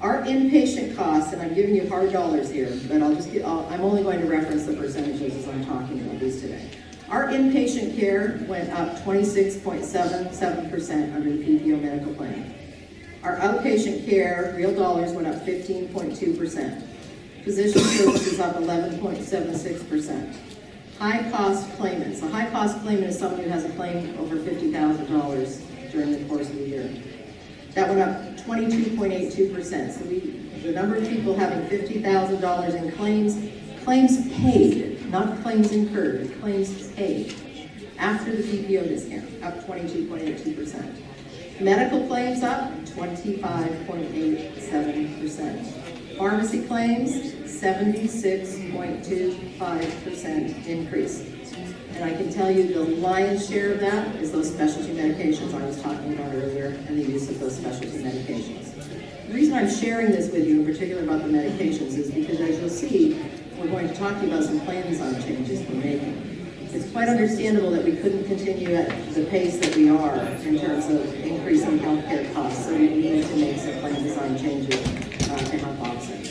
Our inpatient costs, and I'm giving you hard dollars here, but I'm only going to reference the percentages as I'm talking about these today. Our inpatient care went up 26.77% under the PPO medical plan. Our outpatient care, real dollars, went up 15.2%. Physician services up 11.76%. High-cost claimants. A high-cost claimant is someone who has a claim over $50,000 during the course of the year. That went up 22.82%. So the number of people having $50,000 in claims paid, not claims incurred, claims paid, after the PPO discount, up 22.82%. Medical claims up 25.87%. Pharmacy claims, 76.25% increase. And I can tell you the lion's share of that is those specialty medications I was talking about earlier and the use of those specialty medications. The reason I'm sharing this with you, in particular about the medications, is because as you'll see, we're going to talk to you about some plan design changes we're making. It's quite understandable that we couldn't continue at the pace that we are in terms of increasing healthcare costs, so we needed to make some plan design changes to help offset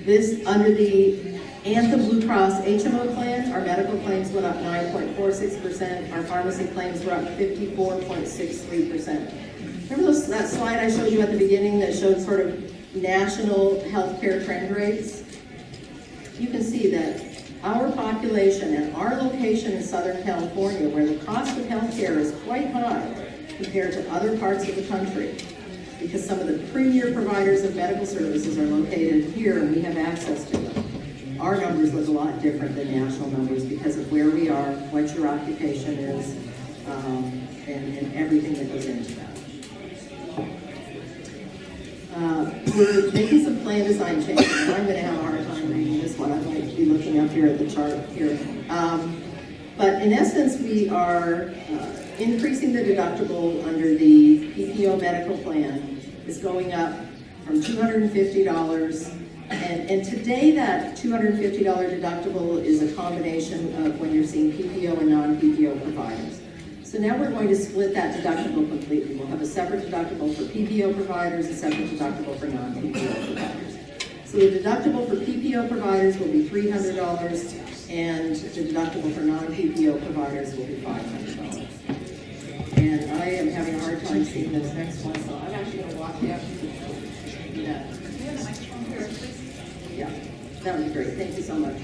this. Under the Anthem Blue Cross HMO plan, our medical claims went up 9.46%. Our pharmacy claims were up 54.63%. Remember that slide I showed you at the beginning that showed sort of national healthcare trend rates? You can see that our population and our location in Southern California, where the cost of healthcare is quite high compared to other parts of the country, because some of the premier providers of medical services are located here and we have access to them. Our numbers look a lot different than national numbers because of where we are, what your occupation is, and everything that goes into that. We're making some plan design changes. I'm going to have a hard time reading this one. I might be looking up here at the chart here. But in essence, we are increasing the deductible under the PPO medical plan. Is going up from $250. And today that $250 deductible is a combination of when you're seeing PPO and non-PPO providers. So now we're going to split that deductible completely. We'll have a separate deductible for PPO providers, a separate deductible for non-PPO providers. So the deductible for PPO providers will be $300, and the deductible for non-PPO providers will be $500. And I am having a hard time seeing this next one, so I'm actually going to walk you up. Yeah. Yeah, that would be great. Thank you so much.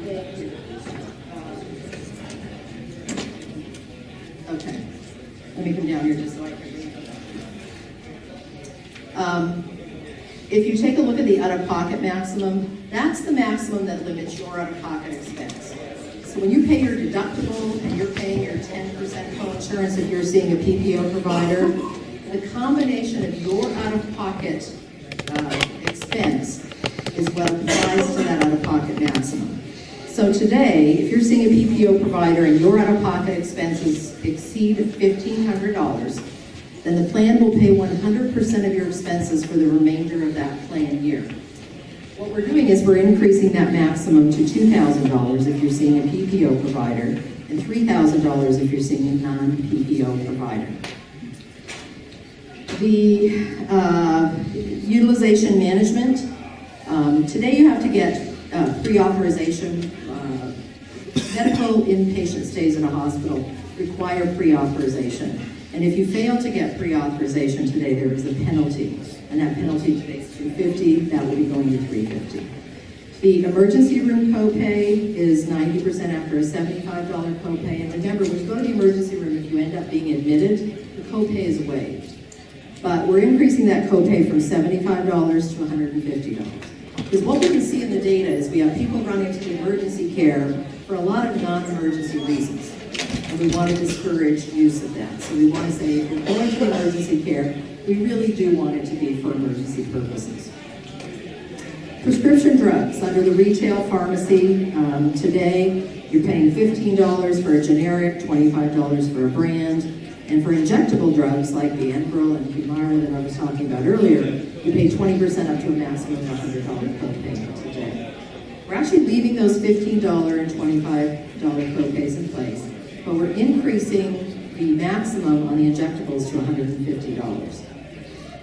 Thank you. Okay. Let me come down here just so I can read. If you take a look at the out-of-pocket maximum, that's the maximum that limits your out-of-pocket expense. So when you pay your deductible and you're paying your 10% co-insurance if you're seeing a PPO provider, the combination of your out-of-pocket expense is what applies to that out-of-pocket maximum. So today, if you're seeing a PPO provider and your out-of-pocket expenses exceed $1,500, then the plan will pay 100% of your expenses for the remainder of that plan year. What we're doing is we're increasing that maximum to $2,000 if you're seeing a PPO provider and $3,000 if you're seeing a non-PPO provider. The utilization management, today you have to get pre-authorization. Medical inpatient stays in a hospital require pre-authorization. And if you fail to get pre-authorization today, there is a penalty. And that penalty today is $250, that will be going to $350. The emergency room copay is 90% after a $75 copay. And remember, when you go to the emergency room, if you end up being admitted, the copay is waived. But we're increasing that copay from $75 to $150. Because what we can see in the data is we have people running to the emergency care for a lot of non-emergency reasons. And we want to discourage use of that. So we want to say, if you're going to emergency care, we really do want it to be for emergency purposes. Prescription drugs under the retail pharmacy, today you're paying $15 for a generic, $25 for a brand, and for injectable drugs like the Enbrel and Humira that I was talking about earlier, you pay 20% up to a maximum of $100 copay today. We're actually leaving those $15 and $25 copays in place, but we're increasing the maximum on the injectables to $150.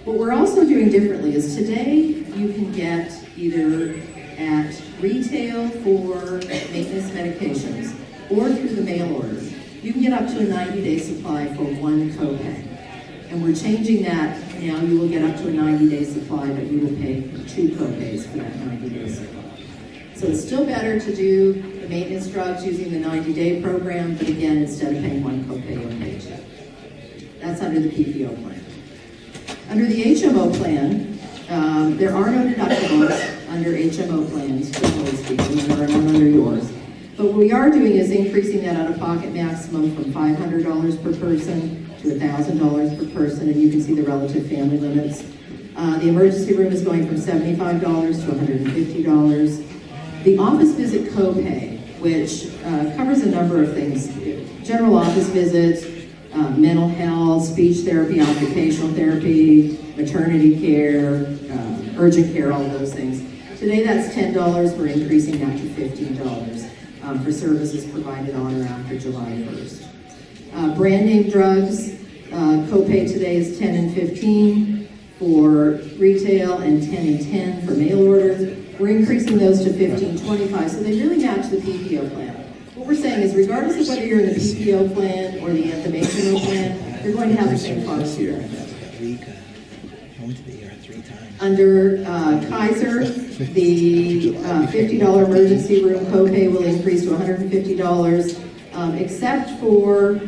What we're also doing differently is today you can get either at retail for maintenance medications or through the mail order. You can get up to a 90-day supply for one copay. And we're changing that now. You will get up to a 90-day supply, but you will pay 2 copays for that 90-day supply. So it's still better to do the maintenance drugs using the 90-day program, but again, instead of paying 1 copay, you'll pay 2. That's under the PPO plan. Under the HMO plan, there are no deductibles under HMO plans, generally speaking, and there are none under yours. But what we are doing is increasing that out-of-pocket maximum from $500 per person to $1,000 per person, and you can see the relative family limits. The emergency room is going from $75 to $150. The office visit copay, which covers a number of things: general office visits, mental health, speech therapy, occupational therapy, maternity care, urgent care, all of those things. Today that's $10. We're increasing that to $15 for services provided on or after July 1st. Brand name drugs, copay today is $10 and $15 for retail and $10 and $10 for mail orders. We're increasing those to $15, $25, so they really match the PPO plan. What we're saying is, regardless of whether you're in the PPO plan or the HMO plan, you're going to have the same pharmacy benefit. Under Kaiser, the $50 emergency room copay will increase to $150, except for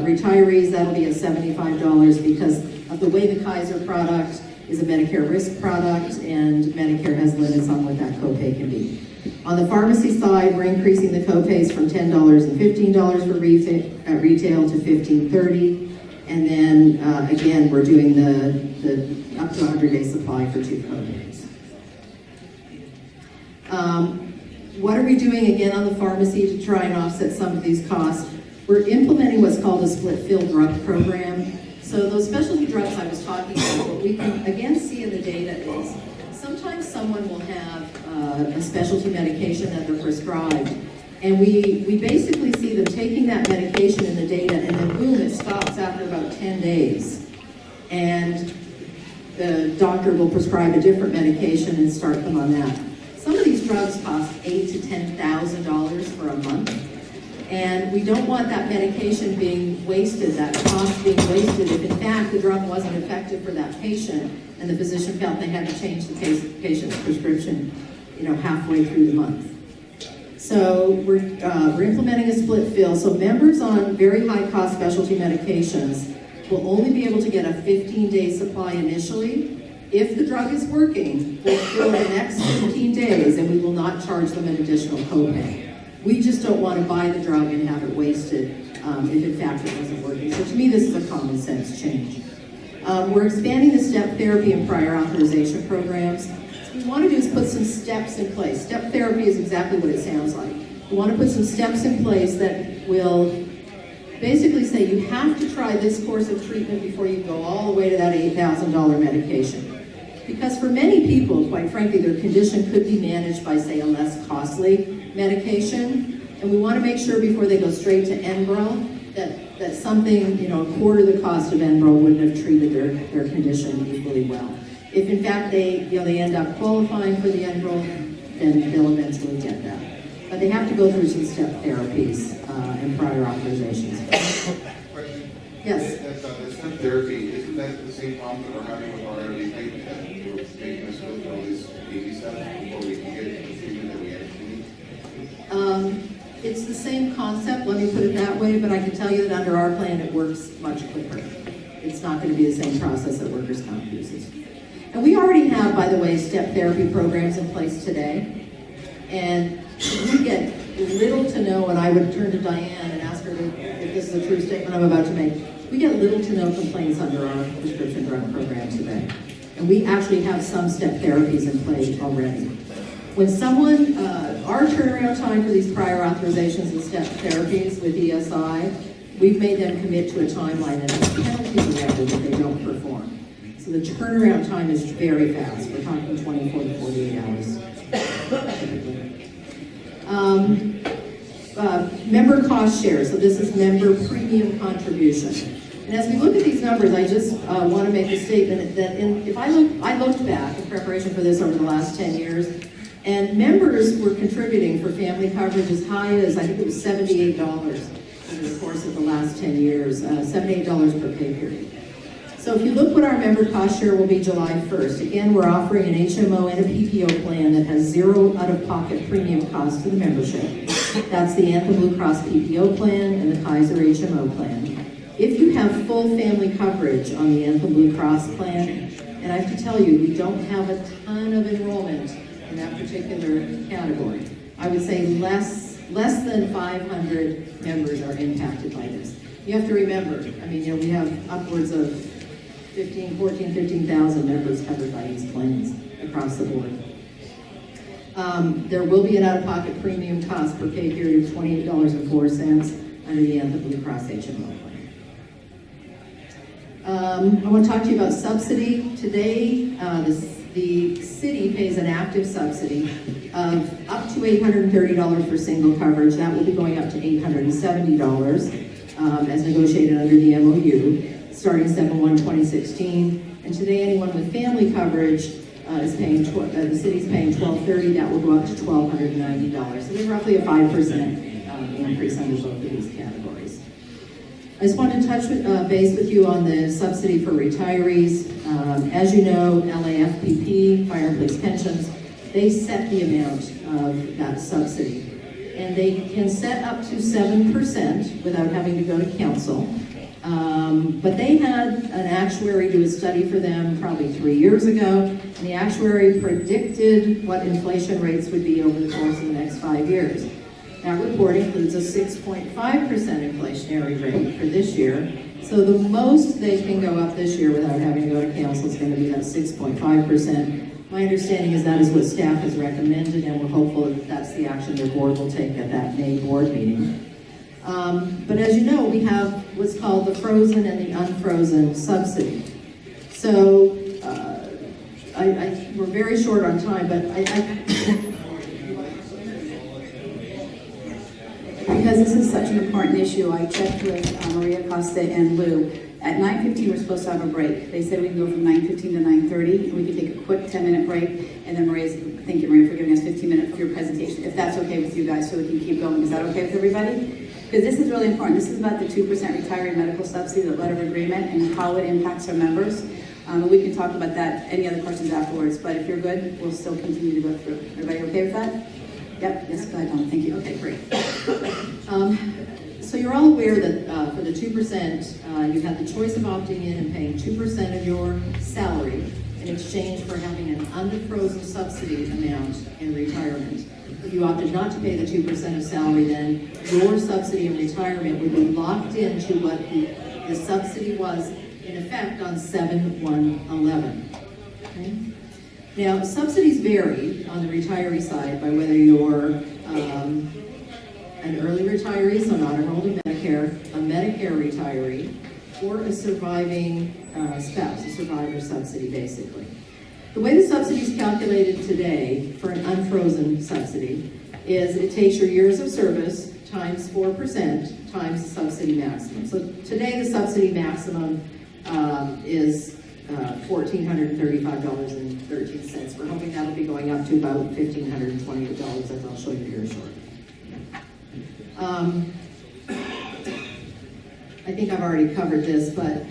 retirees, that'll be at $75 because of the way the Kaiser product is a Medicare risk product, and Medicare has limits on what that copay can be. On the pharmacy side, we're increasing the copays from $10 and $15 for retail to $15, $30, and then again, we're doing the up to 100-day supply for 2 copays. What are we doing again on the pharmacy to try and offset some of these costs? We're implementing what's called a split fill drug program. So those specialty drugs I was talking about, what we can again see in the data is sometimes someone will have a specialty medication that they're prescribed, and we basically see them taking that medication in the data, and then boom, it stops after about 10 days. And the doctor will prescribe a different medication and start them on that. Some of these drugs cost $8,000 to $10,000 for a month. And we don't want that medication being wasted, that cost being wasted, if in fact the drug wasn't effective for that patient and the physician felt they had to change the patient's prescription, halfway through the month. So we're implementing a split fill. So members on very high cost specialty medications will only be able to get a 15-day supply initially. If the drug is working, we'll fill the next 15 days and we will not charge them an additional copay. We just don't want to buy the drug and have it wasted if in fact it wasn't working. So to me, this is a common sense change. We're expanding the step therapy and prior authorization programs. What we want to do is put some steps in place. Step therapy is exactly what it sounds like. We want to put some steps in place that will basically say you have to try this course of treatment before you go all the way to that $8,000 medication. Because for many people, quite frankly, their condition could be managed by, say, a less costly medication. And we want to make sure before they go straight to Enbrel that something, a quarter the cost of Enbrel wouldn't have treated their condition equally well. If in fact they end up qualifying for the Enbrel, then they'll eventually get that. But they have to go through some step therapies and prior authorizations. Yes? The step therapy, isn't that the same problem that we're having with our elderly patients? That we're making us go through all this easy stuff before we can get the treatment that we actually need? It's the same concept, let me put it that way, but I can tell you that under our plan it works much quicker. It's not going to be the same process that workers' comp uses. And we already have, by the way, step therapy programs in place today. And we get little to no, and I would turn to Diane and ask her if this is a true statement I'm about to make. We get little to no complaints under our prescription drug program today. And we actually have some step therapies in place already. When someone, our turnaround time for these prior authorizations and step therapies with ESI, we've made them commit to a timeline and a penalty level if they don't perform. So the turnaround time is very fast. We're talking 24 to 48 hours. Member cost share. So this is member premium contribution. And as we look at these numbers, I just want to make a statement that I looked back in preparation for this over the last 10 years, and members were contributing for family coverage as high as, I think it was $78 over the course of the last 10 years, $78 per pay period. So if you look what our member cost share will be July 1st, again, we're offering an HMO and a PPO plan that has zero out-of-pocket premium cost to the membership. That's the Anthem Blue Cross PPO plan and the Kaiser HMO plan. If you have full family coverage on the Anthem Blue Cross plan, and I have to tell you, we don't have a ton of enrollment in that particular category. I would say less than 500 members are impacted by this. You have to remember, we have upwards of 15,000 members covered by these plans across the board. There will be an out-of-pocket premium cost per pay period of $28.04 under the Anthem Blue Cross HMO plan. I want to talk to you about subsidy. Today, the city pays an active subsidy of up to $830 for single coverage. That will be going up to $870 as negotiated under the MOU, starting 7/1/2016. And today, anyone with family coverage is paying, the city's paying $1,230. That will go up to $1,290. So there's roughly a 5% increase under both of these categories. I just wanted to touch base with you on the subsidy for retirees. As you know, LAPRA, Fire and Police Pensions, they set the amount of that subsidy. And they can set up to 7% without having to go to council. But they had an actuary do a study for them probably 3 years ago, and the actuary predicted what inflation rates would be over the course of the next 5 years. That report includes a 6.5% inflationary rate for this year. So the most they can go up this year without having to go to council is going to be that 6.5%. My understanding is that is what staff has recommended, and we're hopeful that that's the action the board will take at that May board meeting. But as you know, we have what's called the frozen and the unfrozen subsidy. So we're very short on time, but because this is such an important issue, I checked with Maria Costa and Lou. At 9:15, we're supposed to have a break. They said we can go from 9:15 to 9:30, and we can take a quick 10-minute break, and then thank you, Maria, for giving us 15 minutes for your presentation, if that's okay with you guys, so we can keep going. Is that okay with everybody? Because this is really important. This is about the 2% retiree medical subsidy, the letter of agreement, and how it impacts our members. And we can talk about that, any other questions afterwards, but if you're good, we'll still continue to go through. Everybody okay with that? Yep, yes, go ahead, Dawna. Thank you. Okay, great. So you're all aware that for the 2%, you have the choice of opting in and paying 2% of your salary in exchange for having an unfrozen subsidy amount in retirement. If you opted not to pay the 2% of salary, then your subsidy in retirement would be locked into what the subsidy was in effect on 7/1/11. Okay? Now, subsidies vary on the retiree side by whether you're an early retiree, so not enrolled in Medicare, a Medicare retiree, or a surviving spouse, a survivor subsidy, basically. The way the subsidy is calculated today for an unfrozen subsidy is it takes your years of service times 4% times the subsidy maximum. So today the subsidy maximum is $1,435.13. We're hoping that'll be going up to about $1,528, as I'll show you here shortly. I think I've already covered this, but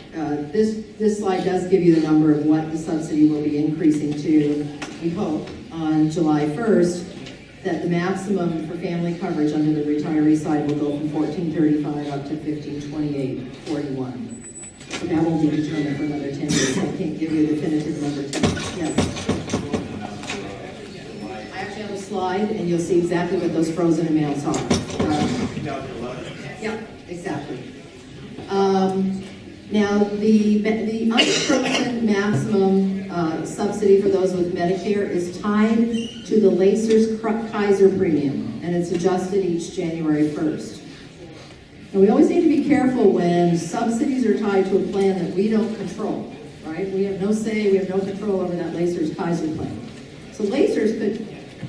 this slide does give you the number of what the subsidy will be increasing to. We hope on July 1st that the maximum for family coverage under the retiree side will go from $1,435 up to $1,528.41. But that won't be determined for another 10 years. I can't give you a definitive number tonight. Yes. I actually have a slide, and you'll see exactly what those frozen amounts are. Yeah, exactly. Now, the unfrozen maximum subsidy for those with Medicare is tied to the Lacer's Kaiser premium, and it's adjusted each January 1st. And we always need to be careful when subsidies are tied to a plan that we don't control, right? We have no say, we have no control over that Lacer's Kaiser plan. So Lacer's could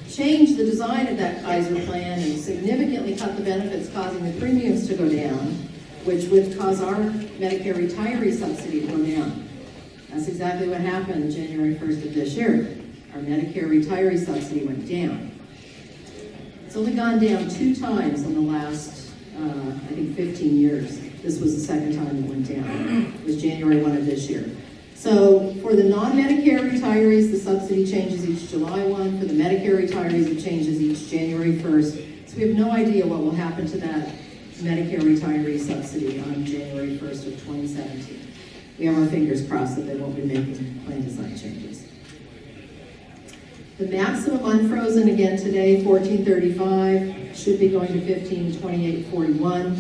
change the design of that Kaiser plan and significantly cut the benefits, causing the premiums to go down, which would cause our Medicare retiree subsidy to go down. That's exactly what happened January 1st of this year. Our Medicare retiree subsidy went down. It's only gone down 2 times in the last, I think, 15 years. This was the second time it went down. It was January 1 of this year. So for the non-Medicare retirees, the subsidy changes each July 1. For the Medicare retirees, it changes each January 1st. So we have no idea what will happen to that Medicare retiree subsidy on January 1st of 2017. We have our fingers crossed that they won't be making plan design changes. The maximum unfrozen again today, $1,435, should be going to $1,528.41.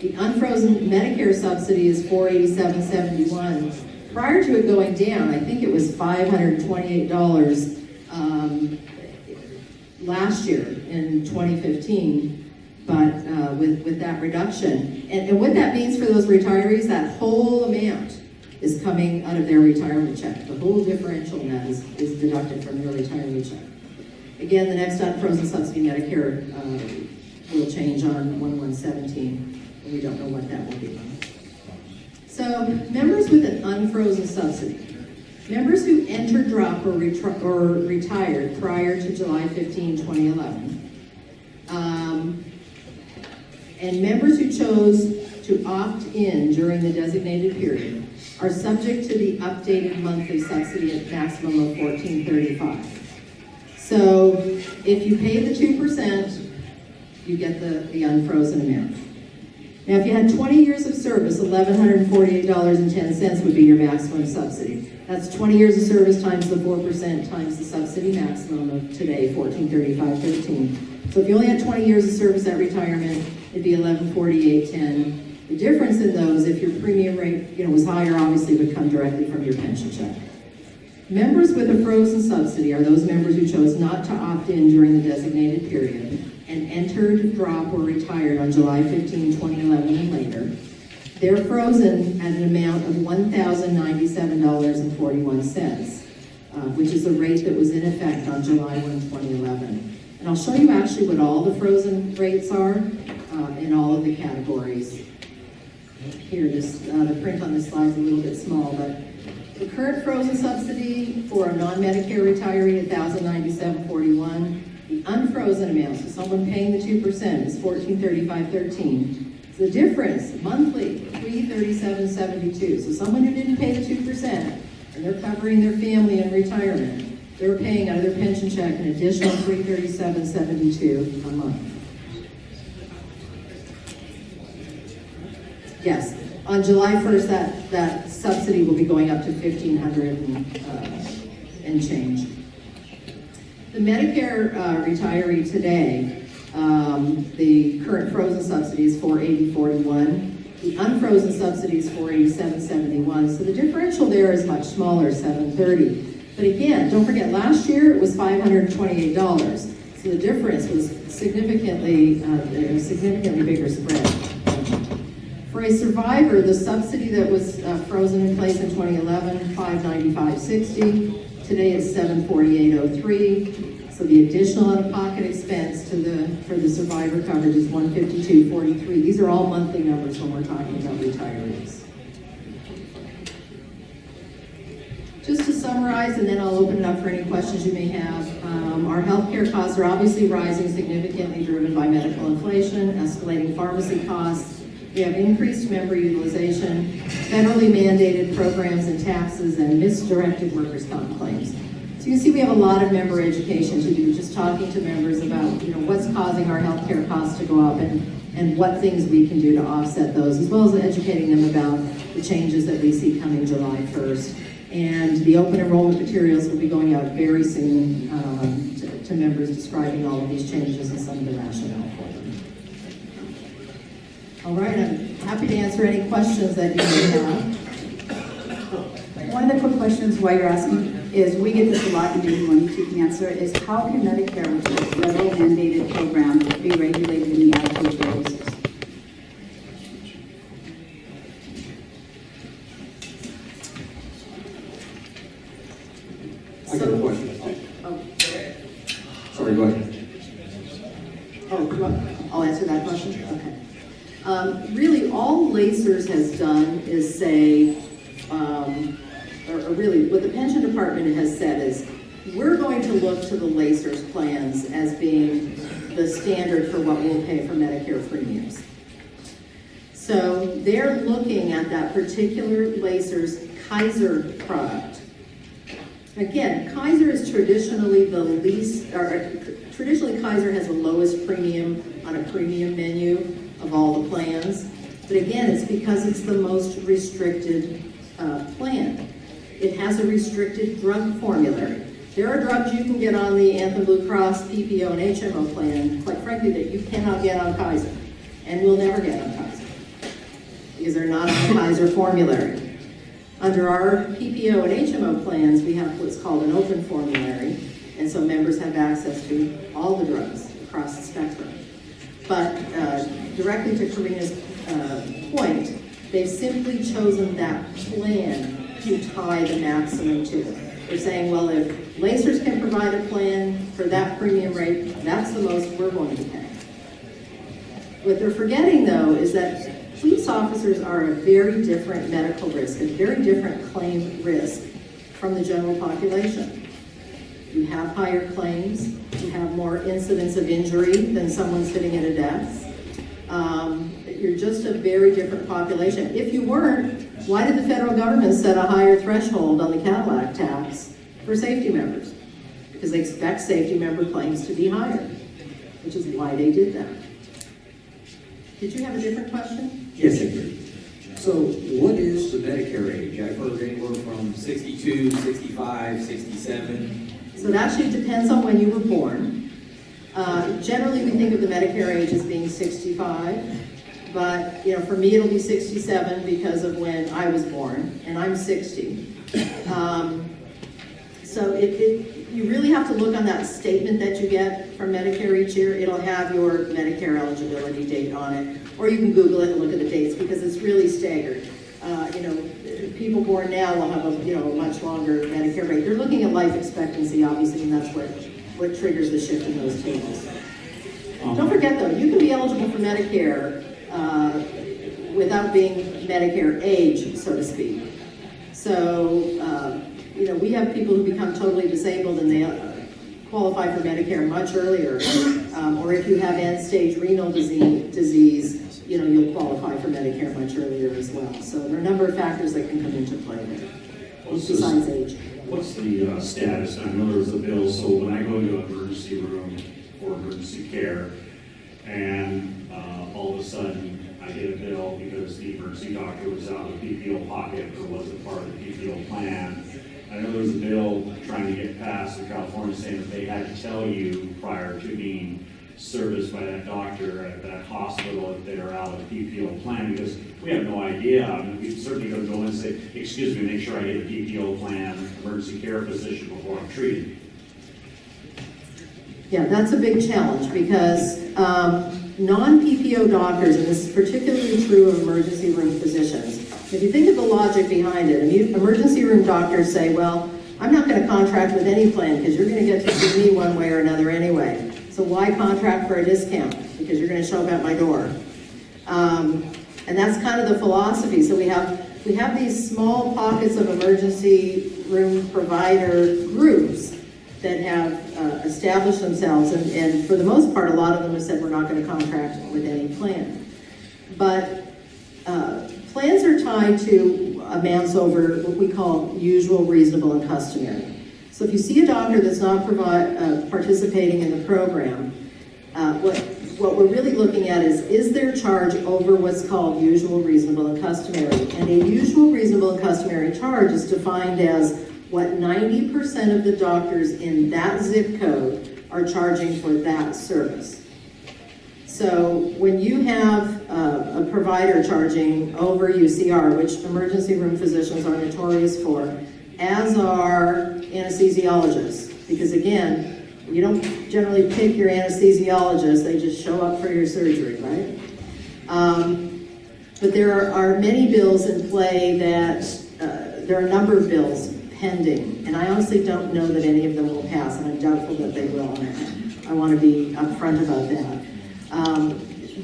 The unfrozen Medicare subsidy is $487.71. Prior to it going down, I think it was $528 last year in 2015. But with that reduction, and what that means for those retirees, that whole amount is coming out of their retirement check. The whole differential in that is deducted from their retirement check. Again, the next unfrozen subsidy Medicare will change on 1/1/17, and we don't know what that will be. So, members with an unfrozen subsidy, members who entered drop or retired prior to July 15, 2011, and members who chose to opt in during the designated period are subject to the updated monthly subsidy at maximum of $1,435. So if you pay the 2%, you get the unfrozen amount. Now, if you had 20 years of service, $1,148.10 would be your maximum subsidy. That's 20 years of service times the 4% times the subsidy maximum of today, $1,435.13. So if you only had 20 years of service at retirement, it'd be $1,148.10. The difference in those, if your premium rate was higher, obviously would come directly from your pension check. Members with a frozen subsidy are those members who chose not to opt in during the designated period and entered, drop, or retired on July 15, 2011 and later. They're frozen at an amount of $1,097.41, which is a rate that was in effect on July 1, 2011. And I'll show you actually what all the frozen rates are in all of the categories. Here, the print on this slide is a little bit small, but the current frozen subsidy for a non-Medicare retiree, $1,097.41. The unfrozen amount, so someone paying the 2%, is $1,435.13. So the difference monthly, $337.72. So someone who didn't pay the 2%, and they're covering their family in retirement, they're paying out of their pension check an additional $337.72 a month. Yes, on July 1st, that subsidy will be going up to $1,500 and change. The Medicare retiree today, the current frozen subsidy is $480.41. The unfrozen subsidy is $487.71. So the differential there is much smaller, $730. But again, don't forget, last year it was $528. So the difference was significantly bigger spread. For a survivor, the subsidy that was frozen in place in 2011, $595.60. Today it's $748.03. So the additional out-of-pocket expense for the survivor coverage is $152.43. These are all monthly numbers when we're talking about retirees. Just to summarize, and then I'll open it up for any questions you may have. Our healthcare costs are obviously rising significantly, driven by medical inflation, escalating pharmacy costs. We have increased member utilization, federally mandated programs and taxes, and misdirected workers' comp claims. So you can see we have a lot of member education to do, just talking to members about what's causing our healthcare costs to go up and what things we can do to offset those, as well as educating them about the changes that we see coming July 1st. And the open enrollment materials will be going out very soon to members describing all of these changes and some of the rationale for them. All right, I'm happy to answer any questions that you may have. One of the quick questions while you're asking is, we get this a lot and maybe one you can answer, is how can Medicare, which is a federal mandated program, be regulated in the out-of-pocket basis? I got a question. Sorry, go ahead. I'll answer that question? Okay. Really, all LACERS has done is say, or really what the pension department has said is, we're going to look to the LACERS plans as being the standard for what we'll pay for Medicare premiums. So they're looking at that particular LACERS Kaiser product. Again, Kaiser is traditionally the least, or traditionally Kaiser has the lowest premium on a premium menu of all the plans. But again, it's because it's the most restricted plan. It has a restricted drug formulary. There are drugs you can get on the Anthem Blue Cross, PPO, and HMO plan, quite frankly, that you cannot get on Kaiser, and will never get on Kaiser, because they're not on the Kaiser formulary. Under our PPO and HMO plans, we have what's called an open formulary, and so members have access to all the drugs across the spectrum. But directly to Karina's point, they've simply chosen that plan to tie the maximum to it. They're saying, well, if LACERS can provide a plan for that premium rate, that's the most we're going to pay. What they're forgetting, though, is that police officers are a very different medical risk, a very different claim risk from the general population. You have higher claims, you have more incidents of injury than someone sitting at a desk. You're just a very different population. If you weren't, why did the federal government set a higher threshold on the Cadillac tax for safety members? Because they expect safety member claims to be higher, which is why they did that. Did you have a different question? Yes, I do. So what is the Medicare age? I've heard anywhere from 62, 65, 67. So it actually depends on when you were born. Generally, we think of the Medicare age as being 65, but for me it'll be 67 because of when I was born, and I'm 60. So you really have to look on that statement that you get from Medicare each year. It'll have your Medicare eligibility date on it, or you can Google it and look at the dates because it's really staggered. People born now will have a much longer Medicare rate. They're looking at life expectancy, obviously, and that's what triggers the shift in those tables. Don't forget, though, you can be eligible for Medicare without being Medicare age, so to speak. So, we have people who become totally disabled and they qualify for Medicare much earlier. Or if you have end-stage renal disease, you'll qualify for Medicare much earlier as well. So there are a number of factors that can come into play there, besides age. What's the status? I know there's a bill, so when I go to an emergency room for emergency care, and all of a sudden I get a bill because the emergency doctor was out of the PPO pocket or wasn't part of the PPO plan. I know there's a bill trying to get passed in California saying that they had to tell you prior to being serviced by that doctor at that hospital if they're out of the PPO plan, because we have no idea. I mean, we certainly don't go in and say, excuse me, make sure I get a PPO plan, emergency care physician before I'm treated. Yeah, that's a big challenge because non-PPO doctors, and this is particularly true of emergency room physicians, if you think of the logic behind it, emergency room doctors say, well, I'm not gonna contract with any plan, because you're gonna get to see me one way or another anyway. So why contract for a discount? Because you're gonna show up at my door. And that's kind of the philosophy. So we have these small pockets of emergency room provider groups that have established themselves, and for the most part, a lot of them have said we're not going to contract with any plan. But plans are tied to amounts over what we call usual, reasonable, and customary. So if you see a doctor that's not participating in the program, what we're really looking at is their charge over what's called usual, reasonable, and customary. And a usual, reasonable, and customary charge is defined as what 90% of the doctors in that zip code are charging for that service. So when you have a provider charging over UCR, which emergency room physicians are notorious for, as are anesthesiologists, because again, you don't generally pick your anesthesiologist, they just show up for your surgery, right? But there are many bills in play that, there are a number of bills pending, and I honestly don't know that any of them will pass, and I'm doubtful that they will, and I want to be upfront about that.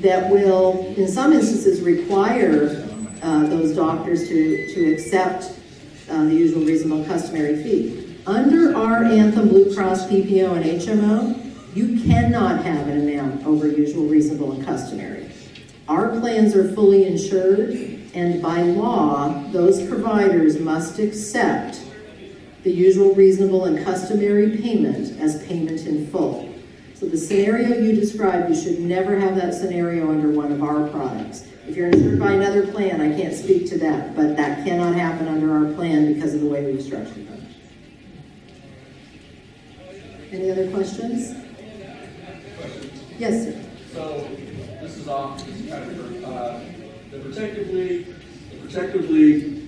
That will, in some instances, require those doctors to accept the usual, reasonable, customary fee. Under our Anthem Blue Cross PPO and HMO, you cannot have an amount over usual, reasonable, and customary. Our plans are fully insured, and by law, those providers must accept the usual, reasonable, and customary payment as payment in full. So the scenario you described, you should never have that scenario under one of our products. If you're insured by another plan, I can't speak to that, but that cannot happen under our plan because of the way we've structured them. Any other questions? Yes, sir. So this is kind of the protective league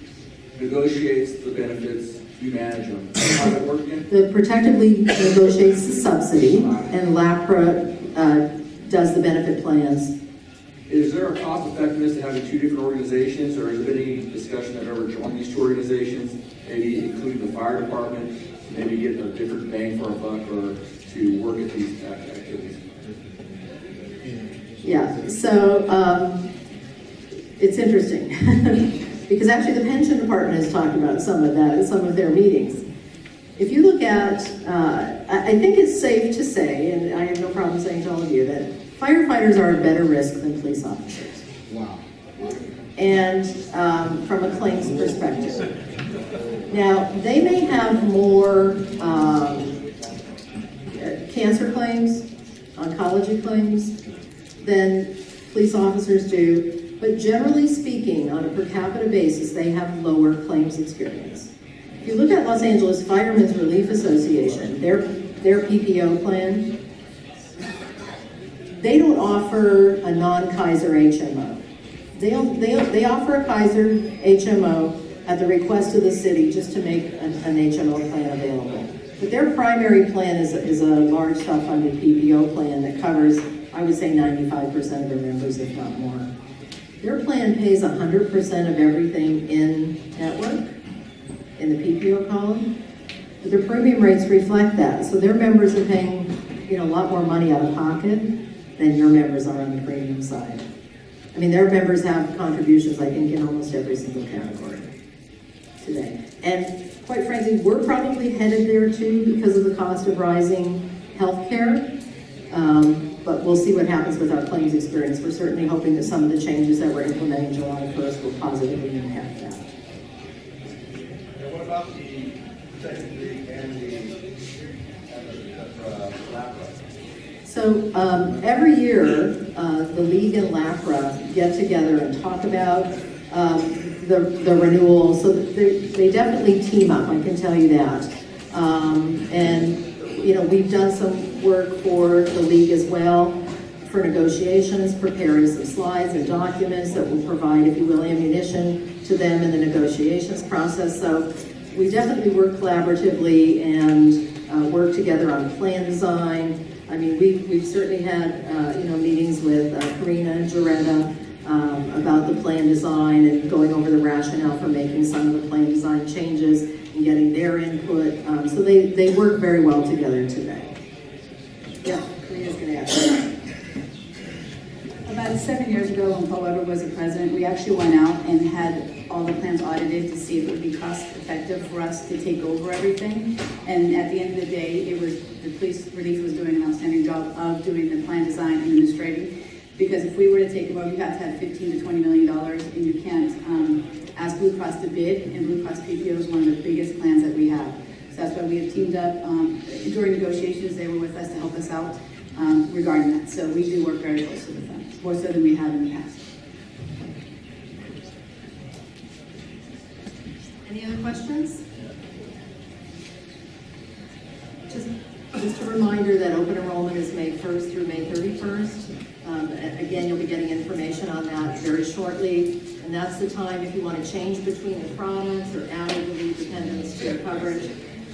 negotiates the benefits, you manage them. How does that work again? The protective league negotiates the subsidy, and LAPRA does the benefit plans. Is there a cost effectiveness to having two different organizations, or has there been any discussion of ever joining these two organizations, maybe including the fire department, maybe get a different bang for a buck, or to work at these activities? Yeah, so it's interesting because actually the pension department has talked about some of that in some of their meetings. If you look at, I think it's safe to say, and I have no problem saying to all of you, that firefighters are a better risk than police officers. Wow. And from a claims perspective. Now, they may have more cancer claims, oncology claims than police officers do, but generally speaking, on a per capita basis, they have lower claims experience. If you look at Los Angeles Firemen's Relief Association, their PPO plan, they don't offer a non-Kaiser HMO. They offer a Kaiser HMO at the request of the city just to make an HMO plan available. But their primary plan is a large self-funded PPO plan that covers, I would say, 95% of their members, if not more. Their plan pays 100% of everything in network, in the PPO column, but their premium rates reflect that. So their members are paying, a lot more money out of pocket than your members are on the premium side. I mean, their members have contributions, I think, in almost every single category today. And quite frankly, we're probably headed there too because of the cost of rising healthcare. But we'll see what happens with our claims experience. We're certainly hoping that some of the changes that we're implementing July 1st will positively impact that. And what about the protective league and the LAPRA? So every year, the League and LAPRA get together and talk about the renewal. So they definitely team up, I can tell you that. We've done some work for the League as well for negotiations, preparing some slides and documents that will provide, if you will, ammunition to them in the negotiations process. So we definitely work collaboratively and work together on plan design. I mean, we've certainly had, meetings with Karina and Joretta about the plan design and going over the rationale for making some of the plan design changes and getting their input. So they work very well together today. Yeah, Karina's going to ask. About 7 years ago, when Paul Weber was the president, we actually went out and had all the plans audited to see if it would be cost effective for us to take over everything. And at the end of the day, it was, the police relief was doing an outstanding job of doing the plan design and administrating. Because if we were to take them over, you have to have $15 to $20 million, and you can't ask Blue Cross to bid, and Blue Cross PPO is one of the biggest plans that we have. So that's why we have teamed up. During negotiations, they were with us to help us out regarding that. So we do work very closely with them, more so than we have in the past. Any other questions? Just a reminder that open enrollment is May 1st through May 31st. Again, you'll be getting information on that very shortly. And that's the time if you want to change between the products or add or delete dependents to your coverage.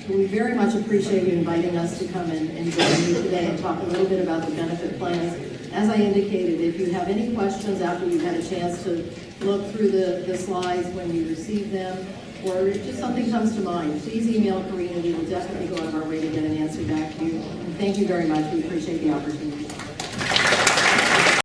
We very much appreciate you inviting us to come and join you today and talk a little bit about the benefit plans. As I indicated, if you have any questions after you've had a chance to look through the slides when you receive them, or if just something comes to mind, please email Karina. We will definitely go out of our way to get an answer back to you. And thank you very much. We appreciate the opportunity.